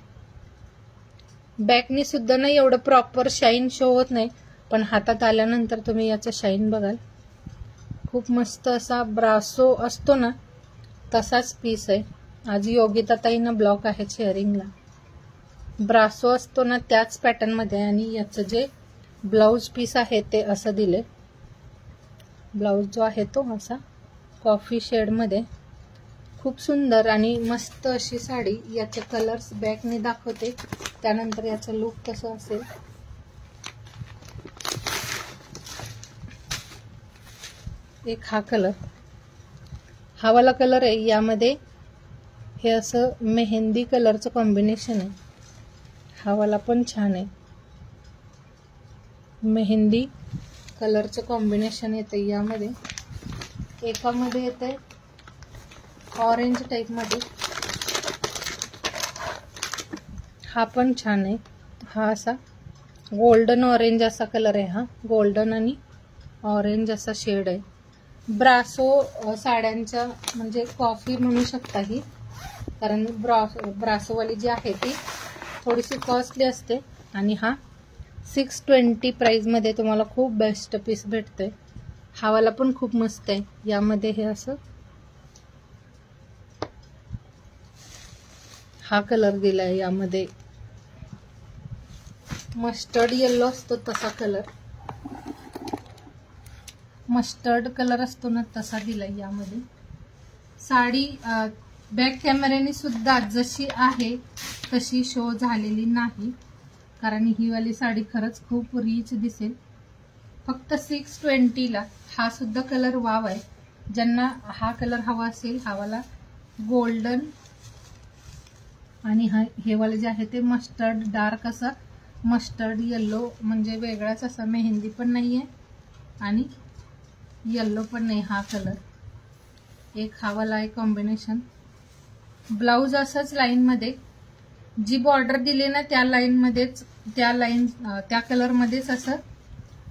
बॅकनी सुद्धा नाही एवढं प्रॉपर शाईन शो होत नाही, पण हातात आल्यानंतर तुम्ही याचं शाईन बघाल. खूप मस्त असा ब्रासो असतो ना तसाच पीस आहे. आज योगिता ताईनं ब्लॉक आहे शेअरिंगला. ब्रासो असतो ना त्याच पॅटर्नमध्ये. आणि याचं जे ब्लाऊज पीस आहे ते असं दिले. ब्लाऊज जो आहे तो असा कॉफी शेडमध्ये, खूप सुंदर आणि मस्त अशी साडी. याचे कलर्स बॅकने दाखवते, त्यानंतर याचं लुक कसं असेल. एक हा कलर, हा वाला कलर आहे. यामध्ये हे असं मेहंदी कलरचं कॉम्बिनेशन आहे. हा वाला पण छान आहे, मेहंदी कलरचं कॉम्बिनेशन येते यामध्ये. एकामध्ये येते ऑरेंज टाइप मध्ये, हा पण छान आहे. हा असा गोल्डन ऑरेंज असा कलर आहे. हा गोल्डन आणि ऑरेंज असा शेड आहे. ब्रासो साड्यांच्या म्हणजे कॉफी म्हणू शकता ही, कारण ब्रासोवाली जी आहे ती थोडीशी कॉस्टली असते. आणि हा 620 प्राइसमध्ये तुम्हाला खूप बेस्ट पीस भेटतोय. हा वाला पण खूप मस्त आहे. यामध्ये हे असं हा कलर दिलाय. यामध्ये मस्टर्ड येलो असतो तसा कलर, मस्टर्ड कलर असतो ना तसा दिलाय यामध्ये. साडी बॅक कॅमेऱ्याने सुद्धा जशी आहे तशी शो झालेली नाही, कारण ही वाली साडी खरंच खूप रिच दिसेल. फक्त 620 ला. हा सुद्धा कलर वाव आहे. ज्यांना हा कलर हवा असेल, हा वाला गोल्डन आणि हे वाले जे आहे ते मस्टर्ड, डार्क असा मस्टर्ड येल्लो, म्हणजे वेगळाच असा, मेहंदी पण नाहीये आणि येल्लो पण नाही. हा कलर एक हा वाला आहे कॉम्बिनेशन. ब्लाऊज असंच लाईन मध्ये, जी बॉर्डर दिली ना त्या लाईन मध्येच, त्या कलर मध्येच असं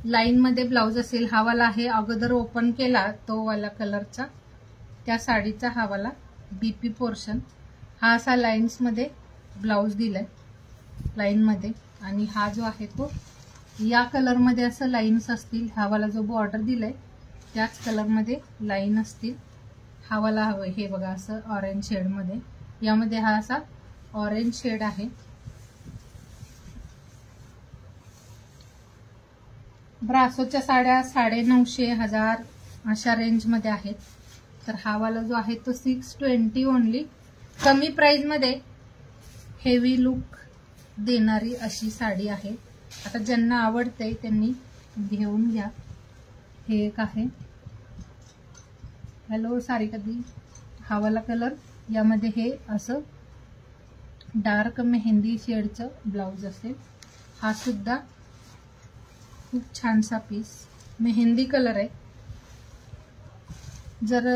लाईन मध्ये ब्लाऊज असेल. हा वाला आहे, अगोदर ओपन केला तो वाला कलरचा, त्या साडीचा हा वाला बीपी पोर्शन. हा असा लाईन्स मध्ये ब्लाऊज दिलाय लाईन मध्ये. आणि हा जो आहे तो या कलर मध्ये असं लाईन्स असतील. हा वाला जो बॉर्डर दिलाय त्याच कलर मध्ये लाईन असतील. हा वाला हवं हे बघा असं ऑरेंज शेड मध्ये. यामध्ये हा असा ऑरेंज शेड आहे. ब्रासोच्या साड्या 950, 1000 अशा रेंज मध्ये आहेत. तर हा वाला जो आहे तो 620 ओनली. कमी प्राइस मध्ये हेवी लुक देणारी अशी साडी आहे. आता ज्यांना आवडते त्यांनी घेऊन घ्या. हे एक आहे, हॅलो सारिका दी. हा वाला कलर, यामध्ये हे असं डार्क मेहंदी शेडचं ब्लाऊज असेल. हा सुद्धा खूप छानसा पीस, मेहंदी कलर आहे. जर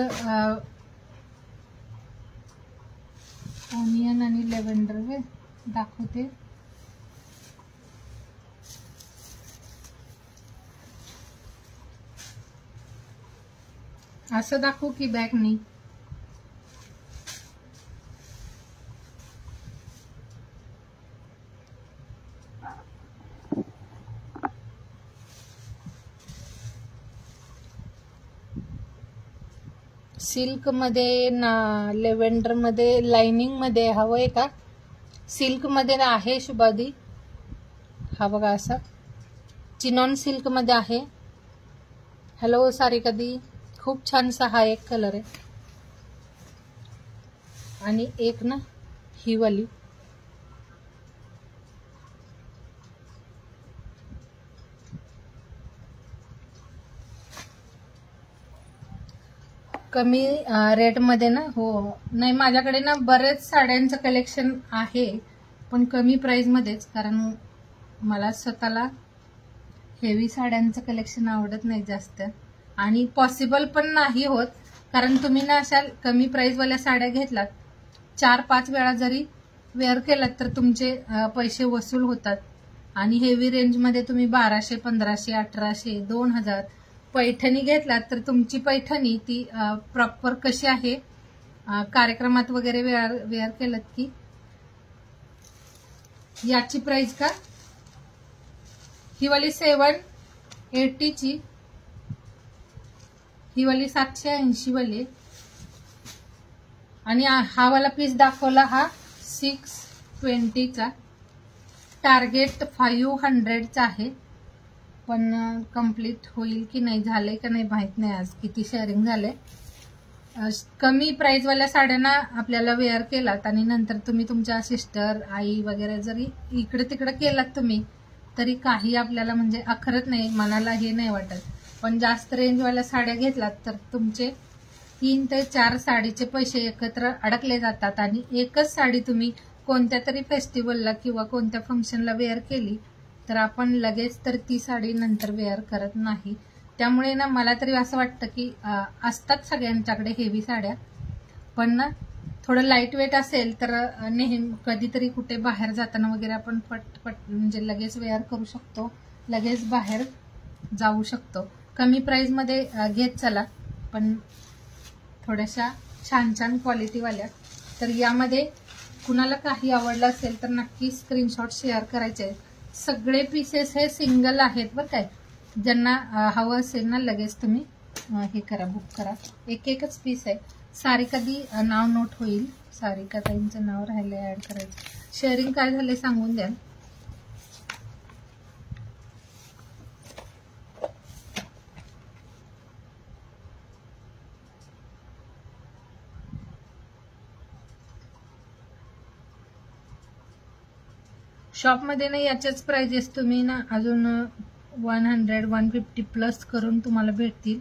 ओनियन आणि लेव्हेंडर दाखवते. असं दाखवू की बॅग नाही? सिल्क मध्ये ना लेव्हेंडर मध्ये लाइनिंग मध्ये हवंय का? सिल्क मध्ये ना आहे शुभादी, हा बघा असा चिनॉन सिल्क मध्ये आहे. हॅलो सारिका दी, खूप छानसा हा एक कलर आहे. आणि एक ना ही वाली कमी रेटमध्ये ना. हो नाही, माझ्याकडे ना बरेच साड्यांचं कलेक्शन आहे, पण कमी प्राईजमध्येच, कारण मला स्वतःला हेवी साड्यांचं कलेक्शन आवडत नाही जास्त, आणि पॉसिबल पण नाही होत. कारण तुम्ही ना अशा कमी प्राईजवाल्या साड्या घेतलात, 4-5 वेळा जरी वेअर केलात तर तुमचे पैसे वसूल होतात. आणि हेवी रेंजमध्ये तुम्ही 1200, 1500, 1800, 2000 पैठणी घेतलात तर तुमची पैठणी ती प्रॉपर कशी आहे, कार्यक्रमात वगैरे वेअर केलं की. याची प्राइस का, ही वाली 780 ची, ही वाली 780 वाली, आणि हा वाला पीस दाखवला हा 620 चा. टार्गेट 500 चा आहे, पण कंप्लीट होईल की नाही, झालंय का नाही माहित नाही. आज किती शेअरिंग झाले. कमी प्राइसवाल्या साड्यांना आपल्याला वेअर केलात आणि नंतर तुम्ही तुमच्या सिस्टर, आई वगैरे जरी इकडे तिकडे केलात तुम्ही, तरी काही आपल्याला म्हणजे अखरत नाही, मनाला हे नाही वाटत. पण जास्त रेंजवाल्या साड्या घेतलात तर तुमचे 3 ते 4 साडीचे पैसे एकत्र अडकले जातात, आणि एकच साडी तुम्ही कोणत्या तरी फेस्टिवलला किंवा कोणत्या फंक्शनला वेअर केली तर आपण लगेच तर ती साडी नंतर वेअर करत नाही. त्यामुळे ना मला तरी असं वाटतं की असतात सगळ्यांच्याकडे हेवी साड्या, पण ना थोडं लाईट वेट असेल तर नेहमी कधीतरी कुठे बाहेर जाताना वगैरे आपण पटपट म्हणजे लगेच वेअर करू शकतो, लगेच बाहेर जाऊ शकतो. कमी प्राईजमध्ये घेत चला, पण थोड्याशा छान छान क्वालिटीवाल्या. तर यामध्ये कुणाला काही आवडलं असेल तर नक्की स्क्रीनशॉट शेअर करायचे. सगळे पीसेस हे सिंगल आहेत बरं काय. ज्यांना हवं असेल ना लगेच तुम्ही हे करा, बुक करा. एक एकच पीस आहे. सारिका दी नाव नोट होईल, सारिका ताईंचं नाव राहिलंय ऍड करायचं. शेअरिंग काय झालंय सांगून द्या. शॉपमध्ये ना याच्याच प्राइजेस तुम्ही ना अजून 100-150 प्लस करून तुम्हाला भेटतील,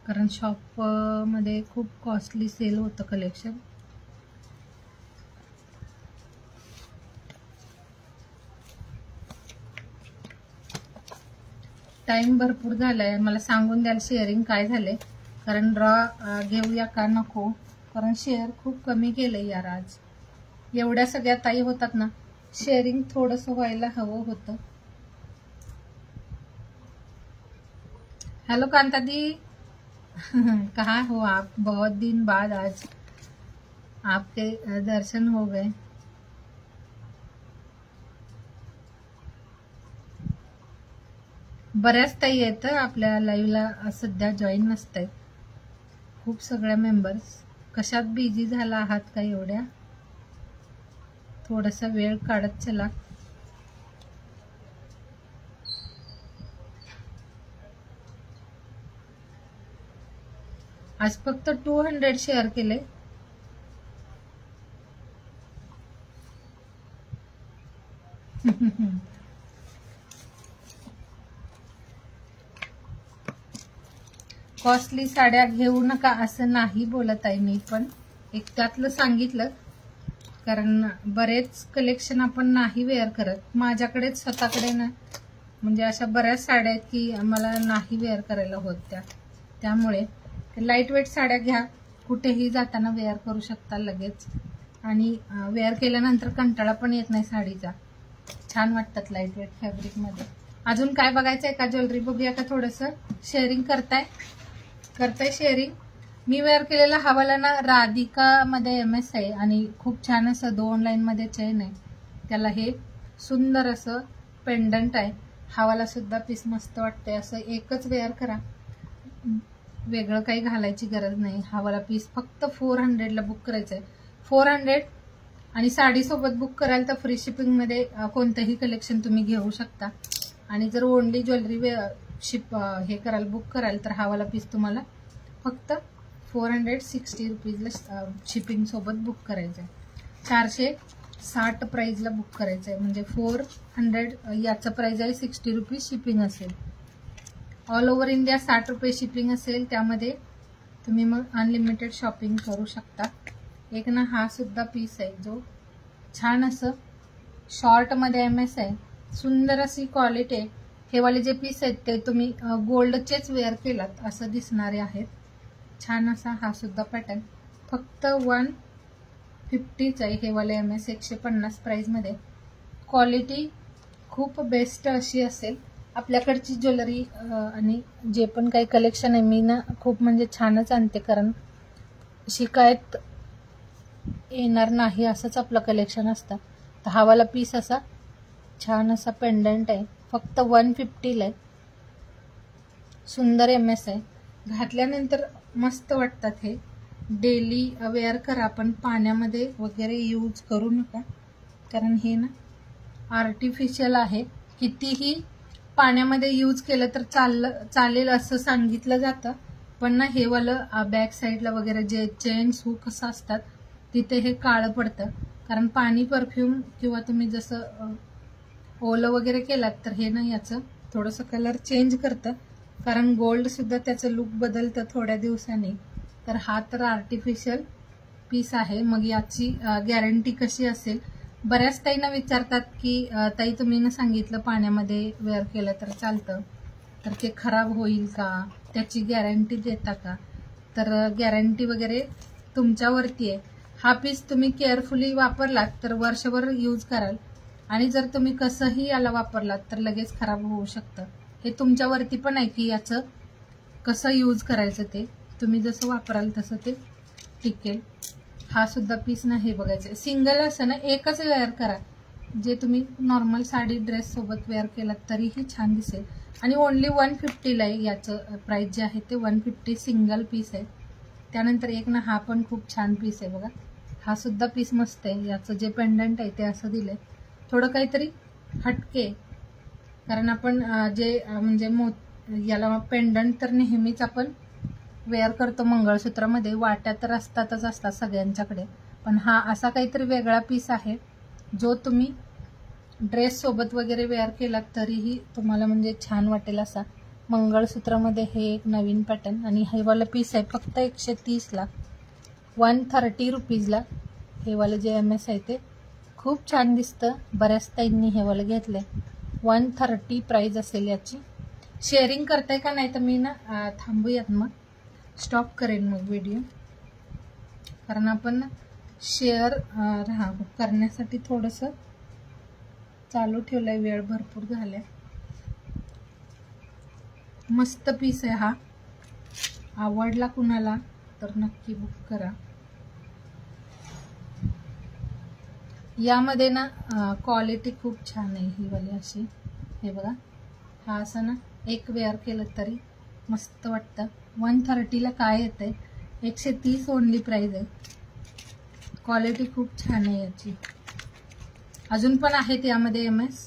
कारण शॉप मध्ये खूप कॉस्टली सेल होतं कलेक्शन. टाइम भरपूर झालाय, मला सांगून द्याल शेअरिंग काय झाले, कारण ड्रॉ घेऊया का नको, कारण शेअर खूप कमी केलंय यार. आज एवढ्या सगळ्या ताई होतात ना, शेअरिंग थोडस व्हायला हवं होतं. हेलो कांता दी, कहाँ हो आप, बहुत दिन बाद आज आपके दर्शन हो गए. बऱ्याच ताई आहेत आपल्या लाईव्हला सध्या जॉईन नसतायत. खूप सगळ्या मेंबर्स. कशात बिझी झाला आहात का एवढ्या, थोडासा वेळ काढत चला. आज फक्त 200 शेअर केले. कॉस्टली साड्या घेऊ नका असं नाही बोलत आहे मी, पण एक त्यातलं सांगितलं, कारण बरेच कलेक्शन आपण नाही वेअर करत. माझ्याकडेच स्वतःकडे ना म्हणजे अशा बऱ्याच साड्या आहेत की मला नाही वेअर करायला होत त्यामुळे लाईट वेट साड्या घ्या, कुठेही जाताना वेअर करू शकता लगेच, आणि वेअर केल्यानंतर कंटाळा पण येत नाही साडीचा, छान वाटतात लाईट वेट फॅब्रिक मध्ये. अजून काय बघायचंय का, ज्वेलरी बघूया का थोडंसं. शेअरिंग करताय शेअरिंग. मी वेअर केलेला हवाला ना राधिका मध्ये MS आहे, आणि खूप छान असं 2 लाईन मध्ये चेन आहे, त्याला हे सुंदर असं पेंडंट आहे. हवाला सुद्धा पीस मस्त वाटतंय. असं एकच वेअर करा, वेगळं काही घालायची गरज नाही. हवाला पीस फक्त 400 ला बुक करायचंय. 400 आणि साडीसोबत बुक कराल तर फ्री शिपिंगमध्ये कोणतंही कलेक्शन तुम्ही घेऊ शकता. आणि जर ओनली ज्वेलरी हे कराल बुक कराल तर हा वाला पीस तुम्हाला फक्त 460 रुपीजला शिपिंग सोबत बुक करायचं आहे. 460 प्राइसला बुक करायचं आहे, म्हणजे 400 याचं प्राइस आहे, 60 रुपीज शिपिंग असेल. ऑल ओव्हर इंडिया 60 रुपये शिपिंग असेल. त्यामध्ये तुम्ही मग अनलिमिटेड शॉपिंग करू शकता. एक ना हा सुद्धा पीस आहे जो छान असं शॉर्टमध्ये MS आहे, सुंदर अशी क्वालिटी आहे. हे वाले जे पीस आहेत ते तुम्ही गोल्डचेच वेअर केलात असं दिसणारे आहेत. छान असा हा सुद्धा पॅटर्न फक्त 150च आहे. हे वाले MS 150 प्राइसमध्ये. क्वालिटी खूप बेस्ट अशी असेल. आपल्याकडची ज्वेलरी आणि जे पण काही कलेक्शन आहे मी ना खूप म्हणजे छानच आणते, कारण शिकायत येणार नाही असंच आपलं कलेक्शन असतं. तर हा वाला पीस असा छान असा पेंडंट आहे, फक्त 150ला आहे. सुंदर MS आहे. घातल्यानंतर मस्त वाटतात. हे डेली वेअर करा, पण पाण्यामध्ये वगैरे यूज करू नका, कारण हे ना आर्टिफिशियल आहे. कितीही पाण्यामध्ये यूज केलं तर चालेल असं सांगितलं जातं, पण ना हे वालं बॅक साईडला वगैरे जे चेन्स हुक असं असतात तिथे हे काळं पडतं, कारण पाणी परफ्यूम किंवा तुम्ही जसं ओलं वगैरे केलात तर हे ना याचं थोडंसं कलर चेंज करतं, कारण गोल्ड सुद्धा त्याचं लुक बदलतं थोड्या दिवसांनी. तर हा तर आर्टिफिशियल पीस आहे. मग याची गॅरंटी कशी असेल? बऱ्याच ताईंना विचारतात की ताई तुम्ही ना सांगितलं पाण्यामध्ये वेअर केलं तर चालतं, तर ते खराब होईल का, त्याची गॅरंटी देता का? तर गॅरंटी वगैरे तुमच्यावरती आहे. हा पीस तुम्ही केअरफुली वापरलात तर वर्षभर यूज कराल, आणि जर तुम्ही कसंही याला वापरलात तर लगेच खराब होऊ शकतं. हे तुमच्यावरती पण आहे की याचं कसं यूज करायचं, ते तुम्ही जसं वापराल तसं ते टिकेल. हा सुद्धा पीस ना हे बघायचं सिंगल असं ना एकच वेअर करा, जे तुम्ही नॉर्मल साडी ड्रेस सोबत वेअर केलात तरीही छान दिसेल. आणि ओनली 150ला आहे. याचं प्राइस जे आहे ते 150 सिंगल पीस आहे. त्यानंतर एक ना हा पण खूप छान पीस आहे बघा. हा सुद्धा पीस मस्त आहे. याचं जे पेंडंट आहे ते असं दिलंय, थोडं काहीतरी हटके, कारण आपण जे म्हणजे याला पेंडंट तर नेहमीच आपण वेअर करतो मंगळसूत्रामध्ये, वाट्या तर असतात सगळ्यांच्याकडे, पण हा असा काहीतरी वेगळा पीस आहे जो तुम्ही ड्रेस सोबत वगैरे वेअर केलात तरीही तुम्हाला म्हणजे छान वाटेल असा. मंगळसूत्रामध्ये हे एक नवीन पॅटर्न, आणि हे वाला पीस आहे फक्त 130ला, 130 रुपीजला. हे वालं जे MS आहे ते खूप छान दिसतं. बऱ्याच ताईंनी हे वालं घेतलंय. 130 प्राइस असेल याची. शेअरिंग करताय का? नाही तर मी ना थांबूयात, मग स्टॉप करेन मग व्हिडिओ, कारण आपण शेअर करण्यासाठी थोडंसं चालू ठेवलंय, वेळ भरपूर झालाय. मस्त पीस आहे हा. आवडला कुणाला तर नक्की बुक करा. यामध्ये ना क्वालिटी खूप छान आहे ही वाली अशी. हे बघा, हा असा ना एक वेअर केलं तरी मस्त वाटतं. 130ला काय येतंय, 130 ओनली प्राइस आहे. क्वालिटी खूप छान आहे याची. अजून पण आहेत यामध्ये MS,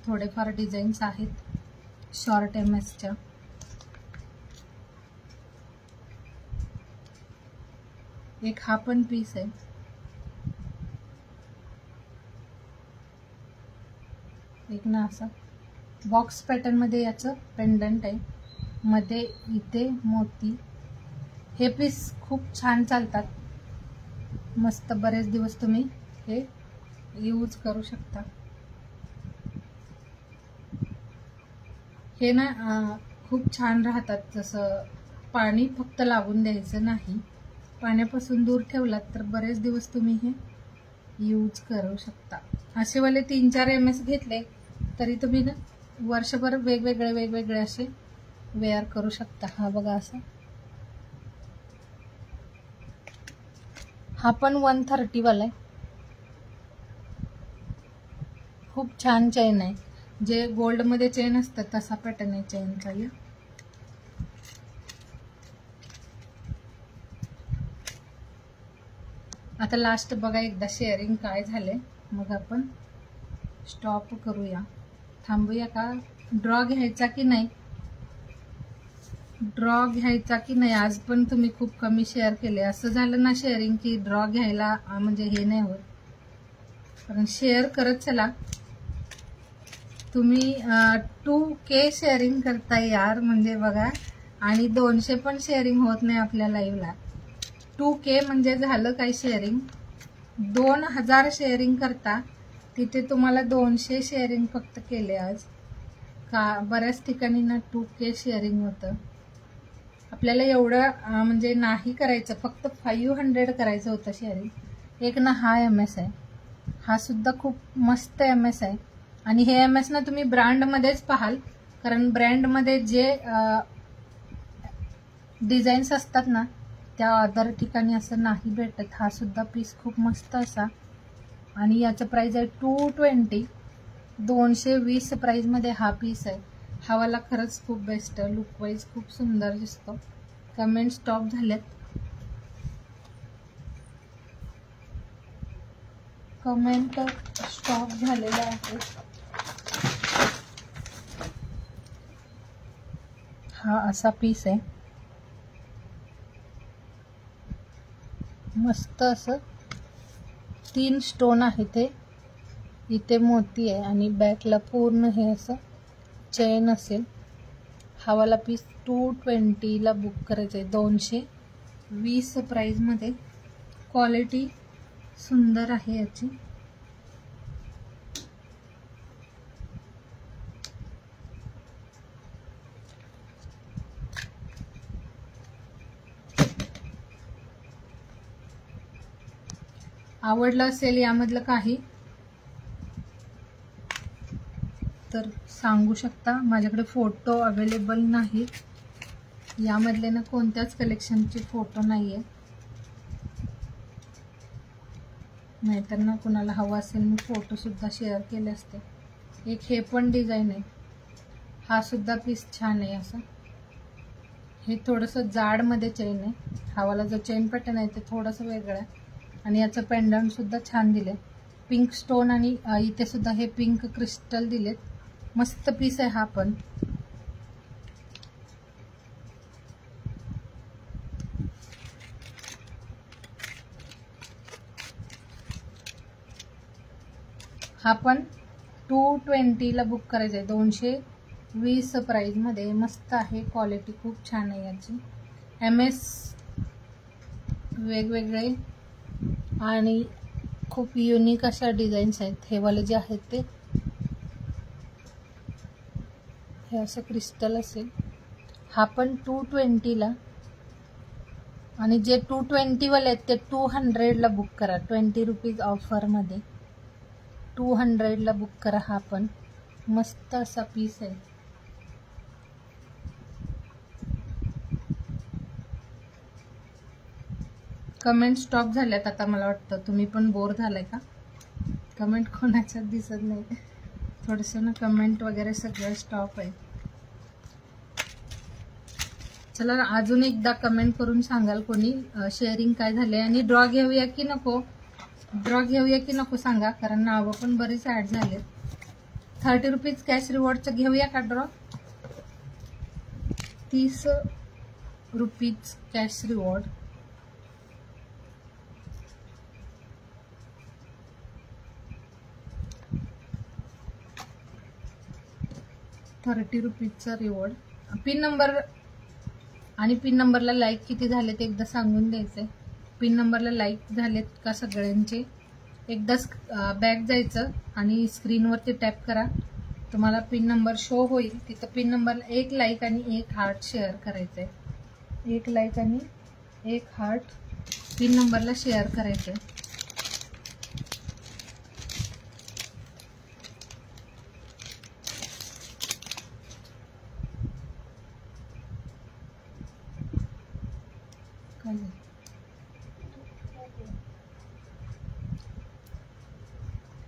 थोडेफार डिझाईन्स आहेत शॉर्ट MSच्या. एक हा पण पीस आहे. एक ना असा बॉक्स पॅटर्न मध्ये याचं पेंडंट आहे, मध्ये इथे मोती. हे पीस खूप छान चालतात, मस्त बरेच दिवस तुम्ही हे यूज करू शकता. हे ना खूप छान राहतात. जसं पाणी फक्त लागून द्यायचं नाही, पाण्यापासून दूर ठेवलात तर बरेच दिवस तुम्ही हे यूज करू शकता. असे वाले 3-4 MS घेतले तरी तुम्ही ना वर्षभर वेगवेगळे असे वेअर करू शकता. हा बघा असा, हा पण 130 वाला आहे. खूप छान चेन आहे, जे गोल्ड मध्ये चेन असतं तसा पॅटर्न आहे चेनचा. आता लास्ट बघा एकदा शेअरिंग काय झाले, मग आपण स्टॉप करूया, थांबूया का, ड्रॉ घ्यायचा की नाही, ड्रॉ घ्यायचा की नाही. आज पण तुम्ही खूप कमी शेअर केले. असं झालं ना शेअरिंग की ड्रॉ घ्यायला म्हणजे हे नाही होत, कारण शेअर करत चला. तुम्ही 2K शेअरिंग करताय यार, म्हणजे बघा, आणि 200 पण शेअरिंग होत नाही आपल्या लाईव्हला. 2K म्हणजे झालं काय शेअरिंग, 2000 शेअरिंग करता, तिथे तुम्हाला 200 शेअरिंग फक्त केले आज का. बऱ्याच ठिकाणी ना 2K शेअरिंग होतं. आपल्याला एवढं म्हणजे नाही करायचं, फक्त 500 करायचं होतं शेअरिंग. एक ना हा MS आहे, हा सुद्धा खूप मस्त MS आहे. आणि हे MS ना तुम्ही ब्रँडमध्येच पाहाल, कारण ब्रँडमध्ये जे डिझाईन्स असतात ना त्या अदर ठिकाणी असं नाही भेटत. हा सुद्धा पीस खूप मस्त असा, आणि याचं प्राइस आहे 220, 220 प्राइसमध्ये हा पीस आहे. हा वाला खरंच खूप बेस्ट, लुक वाईज खूप सुंदर दिसतो. कमेंट स्टॉप झालेत, कमेंट स्टॉप झालेला आहे. हा असा पीस आहे, मस्त असं 3 स्टोन आहे ते, इथे मोती आहे आणि बॅकला पूर्ण हे असं चेन असेल. हा वाला पीस 220 ला बुक करायचं आहे, 220 प्राइसमध्ये. क्वालिटी सुंदर आहे याची. आवडलं असेल यामधलं काही तर सांगू शकता. माझ्याकडे फोटो अवेलेबल नाहीत, यामधले ना कोणत्याच कलेक्शनचे फोटो नाहीये, नाहीतर ना कुणाला हवा असेल मी फोटो सुद्धा शेअर केले असते. एक हे पण डिझाईन आहे, हा सुद्धा पीस छान आहे. असं हे थोडंसं जाडमध्ये चेन आहे, हावाला जो चेन पॅटर्न आहे ते थोडंसं वेगळं आहे. आणि याचं पेंडंट सुद्धा छान दिले, पिंक स्टोन, आणि इथे सुद्धा हे पिंक क्रिस्टल दिलेत. मस्त पीस आहे हा पण. हा पण 220 ला बुक करायचं आहे, 220 प्राइसमध्ये. मस्त आहे, क्वालिटी खूप छान आहे याची. MS वेगवेगळे आणि खूप युनिक अशा डिझाईन्स आहेत. हे वाले जे आहेत ते हे असं क्रिस्टल असेल. हा पण 220 ला, आणि जे 220 वाले आहेत ते 200 ला बुक करा, 20 रुपीज ऑफरमध्ये 200 ला बुक करा. हा पण मस्त असा पीस आहे. कमेंट स्टॉप झाल्यात आता, मला वाटतं तुम्ही पण बोर झालाय का. कमेंट कोणाच्याच दिसत नाही, थोडंसं ना कमेंट वगैरे सगळं स्टॉप आहे. चला अजून एकदा कमेंट करून सांगाल कोणी शेअरिंग काय झाले, आणि ड्रॉ घेऊया की नको, ड्रॉ घेऊया की नको सांगा, कारण नावं पण बरीच ॲड झाले. 30 रुपीज कॅश रिवॉर्डचं घेऊया का ड्रॉ, 30 रुपीज कॅश रिवॉर्ड. ₹30चा रिवॉर्ड. पिन नंबर आणि पिन नंबरला लाईक किती झाले ते एकदा सांगून द्यायचंय. पिन नंबरला लाईक झालेत का सगळ्यांचे, एकदाच बॅक जायचं आणि स्क्रीनवरती टॅप करा, तुम्हाला पिन नंबर शो होईल. तिथं पिन नंबरला 1 लाईक आणि 1 हार्ट शेअर करायचंय. 1 लाईक आणि 1 हार्ट पिन नंबरला शेअर करायचंय.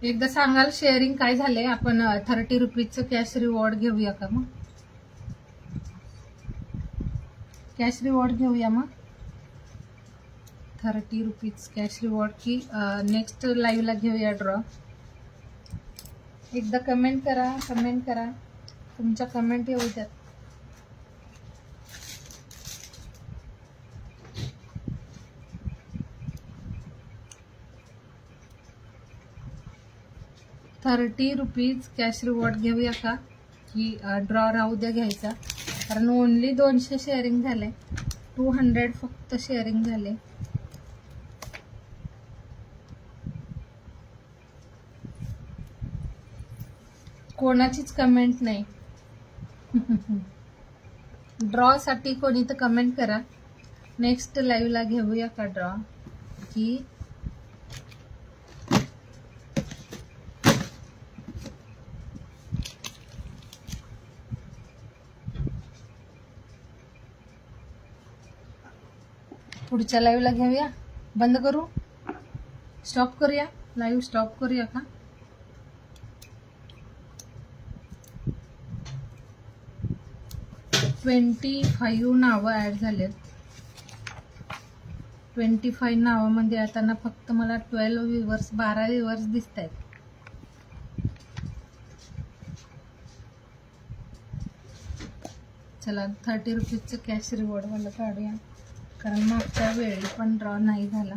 एकदा सांगाल शेअरिंग काय झालंय. आपण 30 रुपीजचं कॅश रिवॉर्ड घेऊया का, मग कॅश रिवॉर्ड घेऊया मग. 30 रुपीज कॅश रिवॉर्ड की नेक्स्ट लाईव्हला घेऊया ड्रॉ. एकदा कमेंट करा, तुमच्या कमेंट येऊ द्यात. ₹30 कॅश रिवॉर्ड घेऊया का की ड्रॉ राहू द्या घ्यायचा, कारण ओनली 200 शेअरिंग झाले, 200 फक्त शेअरिंग झाले. कोणाचीच कमेंट नाही. ड्रॉ साठी कोणी तर कमेंट करा. नेक्स्ट लाईव्हला घेऊया का ड्रॉ की पुढच्या लाईव्हला घेऊया. बंद करू, स्टॉप करूया, लाईव्ह स्टॉप करूया का? $25 नावं ऍड झालेत. 25 नावामध्ये आता फक्त मला 12 व्ह्यूवर्स, 12 व्ह्यूवर्स दिसत आहेत. चला 30 रुपीजचं कॅश रिवॉर्ड वाला काढूया, कारण मागच्या वेळी पण ड्रॉ नाही झाला.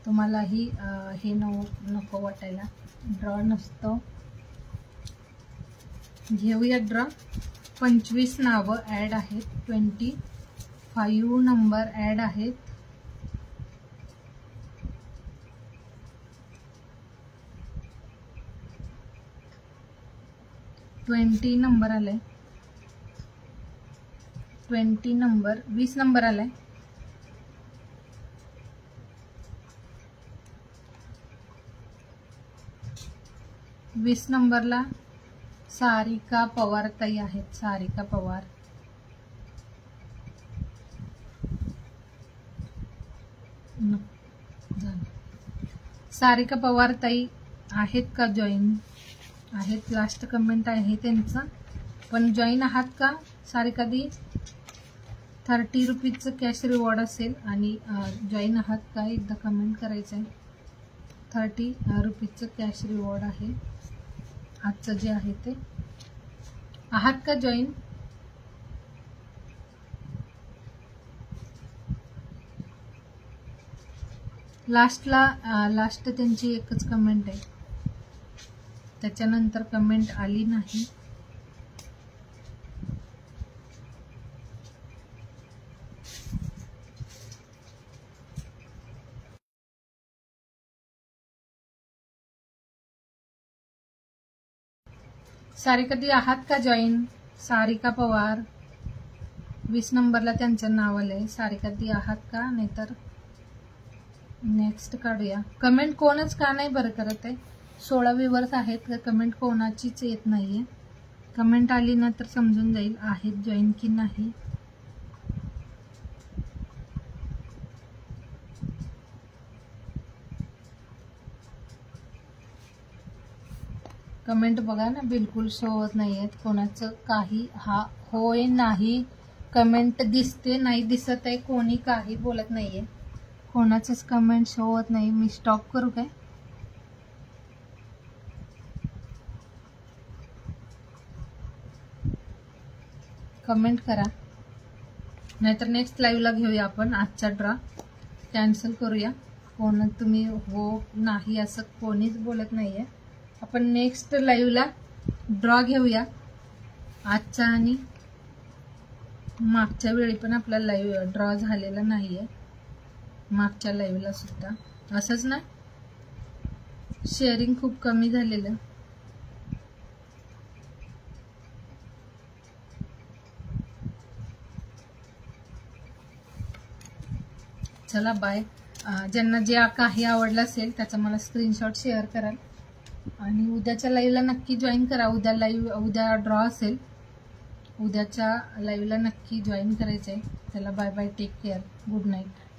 तुम्हालाही हे नको वाटायला, ड्रॉ नसतो. घेऊया ड्रॉ. 25 नावं ऍड आहेत, 25 नंबर ऍड आहेत. $20 नंबर आलाय, 20 नंबर, 20 नंबर आलाय. वीस नंबरला सारिका पवार ताई आहेत. सारिका पवार. सारिका पवार ताई आहेत का जॉईन? आहेत, लास्ट कमेंट आहे त्यांचं. पण जॉईन आहात का सारिका दी? 30 रुपीजचं कॅश रिवॉर्ड असेल आणि जॉईन आहात का एकदा कमेंट करायचं आहे. 30 रुपीजचं कॅश रिवॉर्ड आहे आजचं जे आहे ते. आहात का जॉईन? लास्ट त्यांची एकच कमेंट आहे, त्याच्यानंतर कमेंट आली नाही. सारिका दी आहात का जॉईन? सारिका पवार 20 नंबरला त्यांचं नाव आलंय. सारिका दी आहात का? नाहीतर नेक्स्ट काढूया. कमेंट कोणच का नाही बरं करत आहे? 16 व्ह्यूवर्स आहेत, कमेंट कोणाचीच येत नाहीये. कमेंट आली ना तर समजून जाईल आहेत जॉईन की नाही. कमेंट बघा ना, बिलकुल शो होत नाहीयेत कोणाचं काही. हा होय नाही कमेंट दिसते, नाही दिसत आहे, कोणी काही बोलत नाहीये. कोणाचंच कमेंट शो होत नाही. मी स्टॉप करू काय? कमेंट करा, नाहीतर नेक्स्ट लाईव्हला घेऊया आपण. आजचा ड्रॉ कॅन्सल करूया. कोण तुम्ही हो नाही असं कोणीच बोलत नाहीये. आपण नेक्स्ट लाईव्हला ड्रॉ घेऊया आजचा. आणि मागच्या वेळी पण आपला लाईव्ह ड्रॉ झालेला नाहीये. मागच्या लाईव्हला सुद्धा असंच ना, शेअरिंग खूप कमी झालेलं. चला बाय. ज्यांना जे काही आवडलं असेल त्याचा मला स्क्रीनशॉट शेअर कराल आणि उद्याच्या लाईव्हला नक्की जॉईन करा. उद्या ड्रॉ असेल, उद्याच्या लाईव्हला नक्की जॉईन करायचंय. चला bye bye, take care, good night.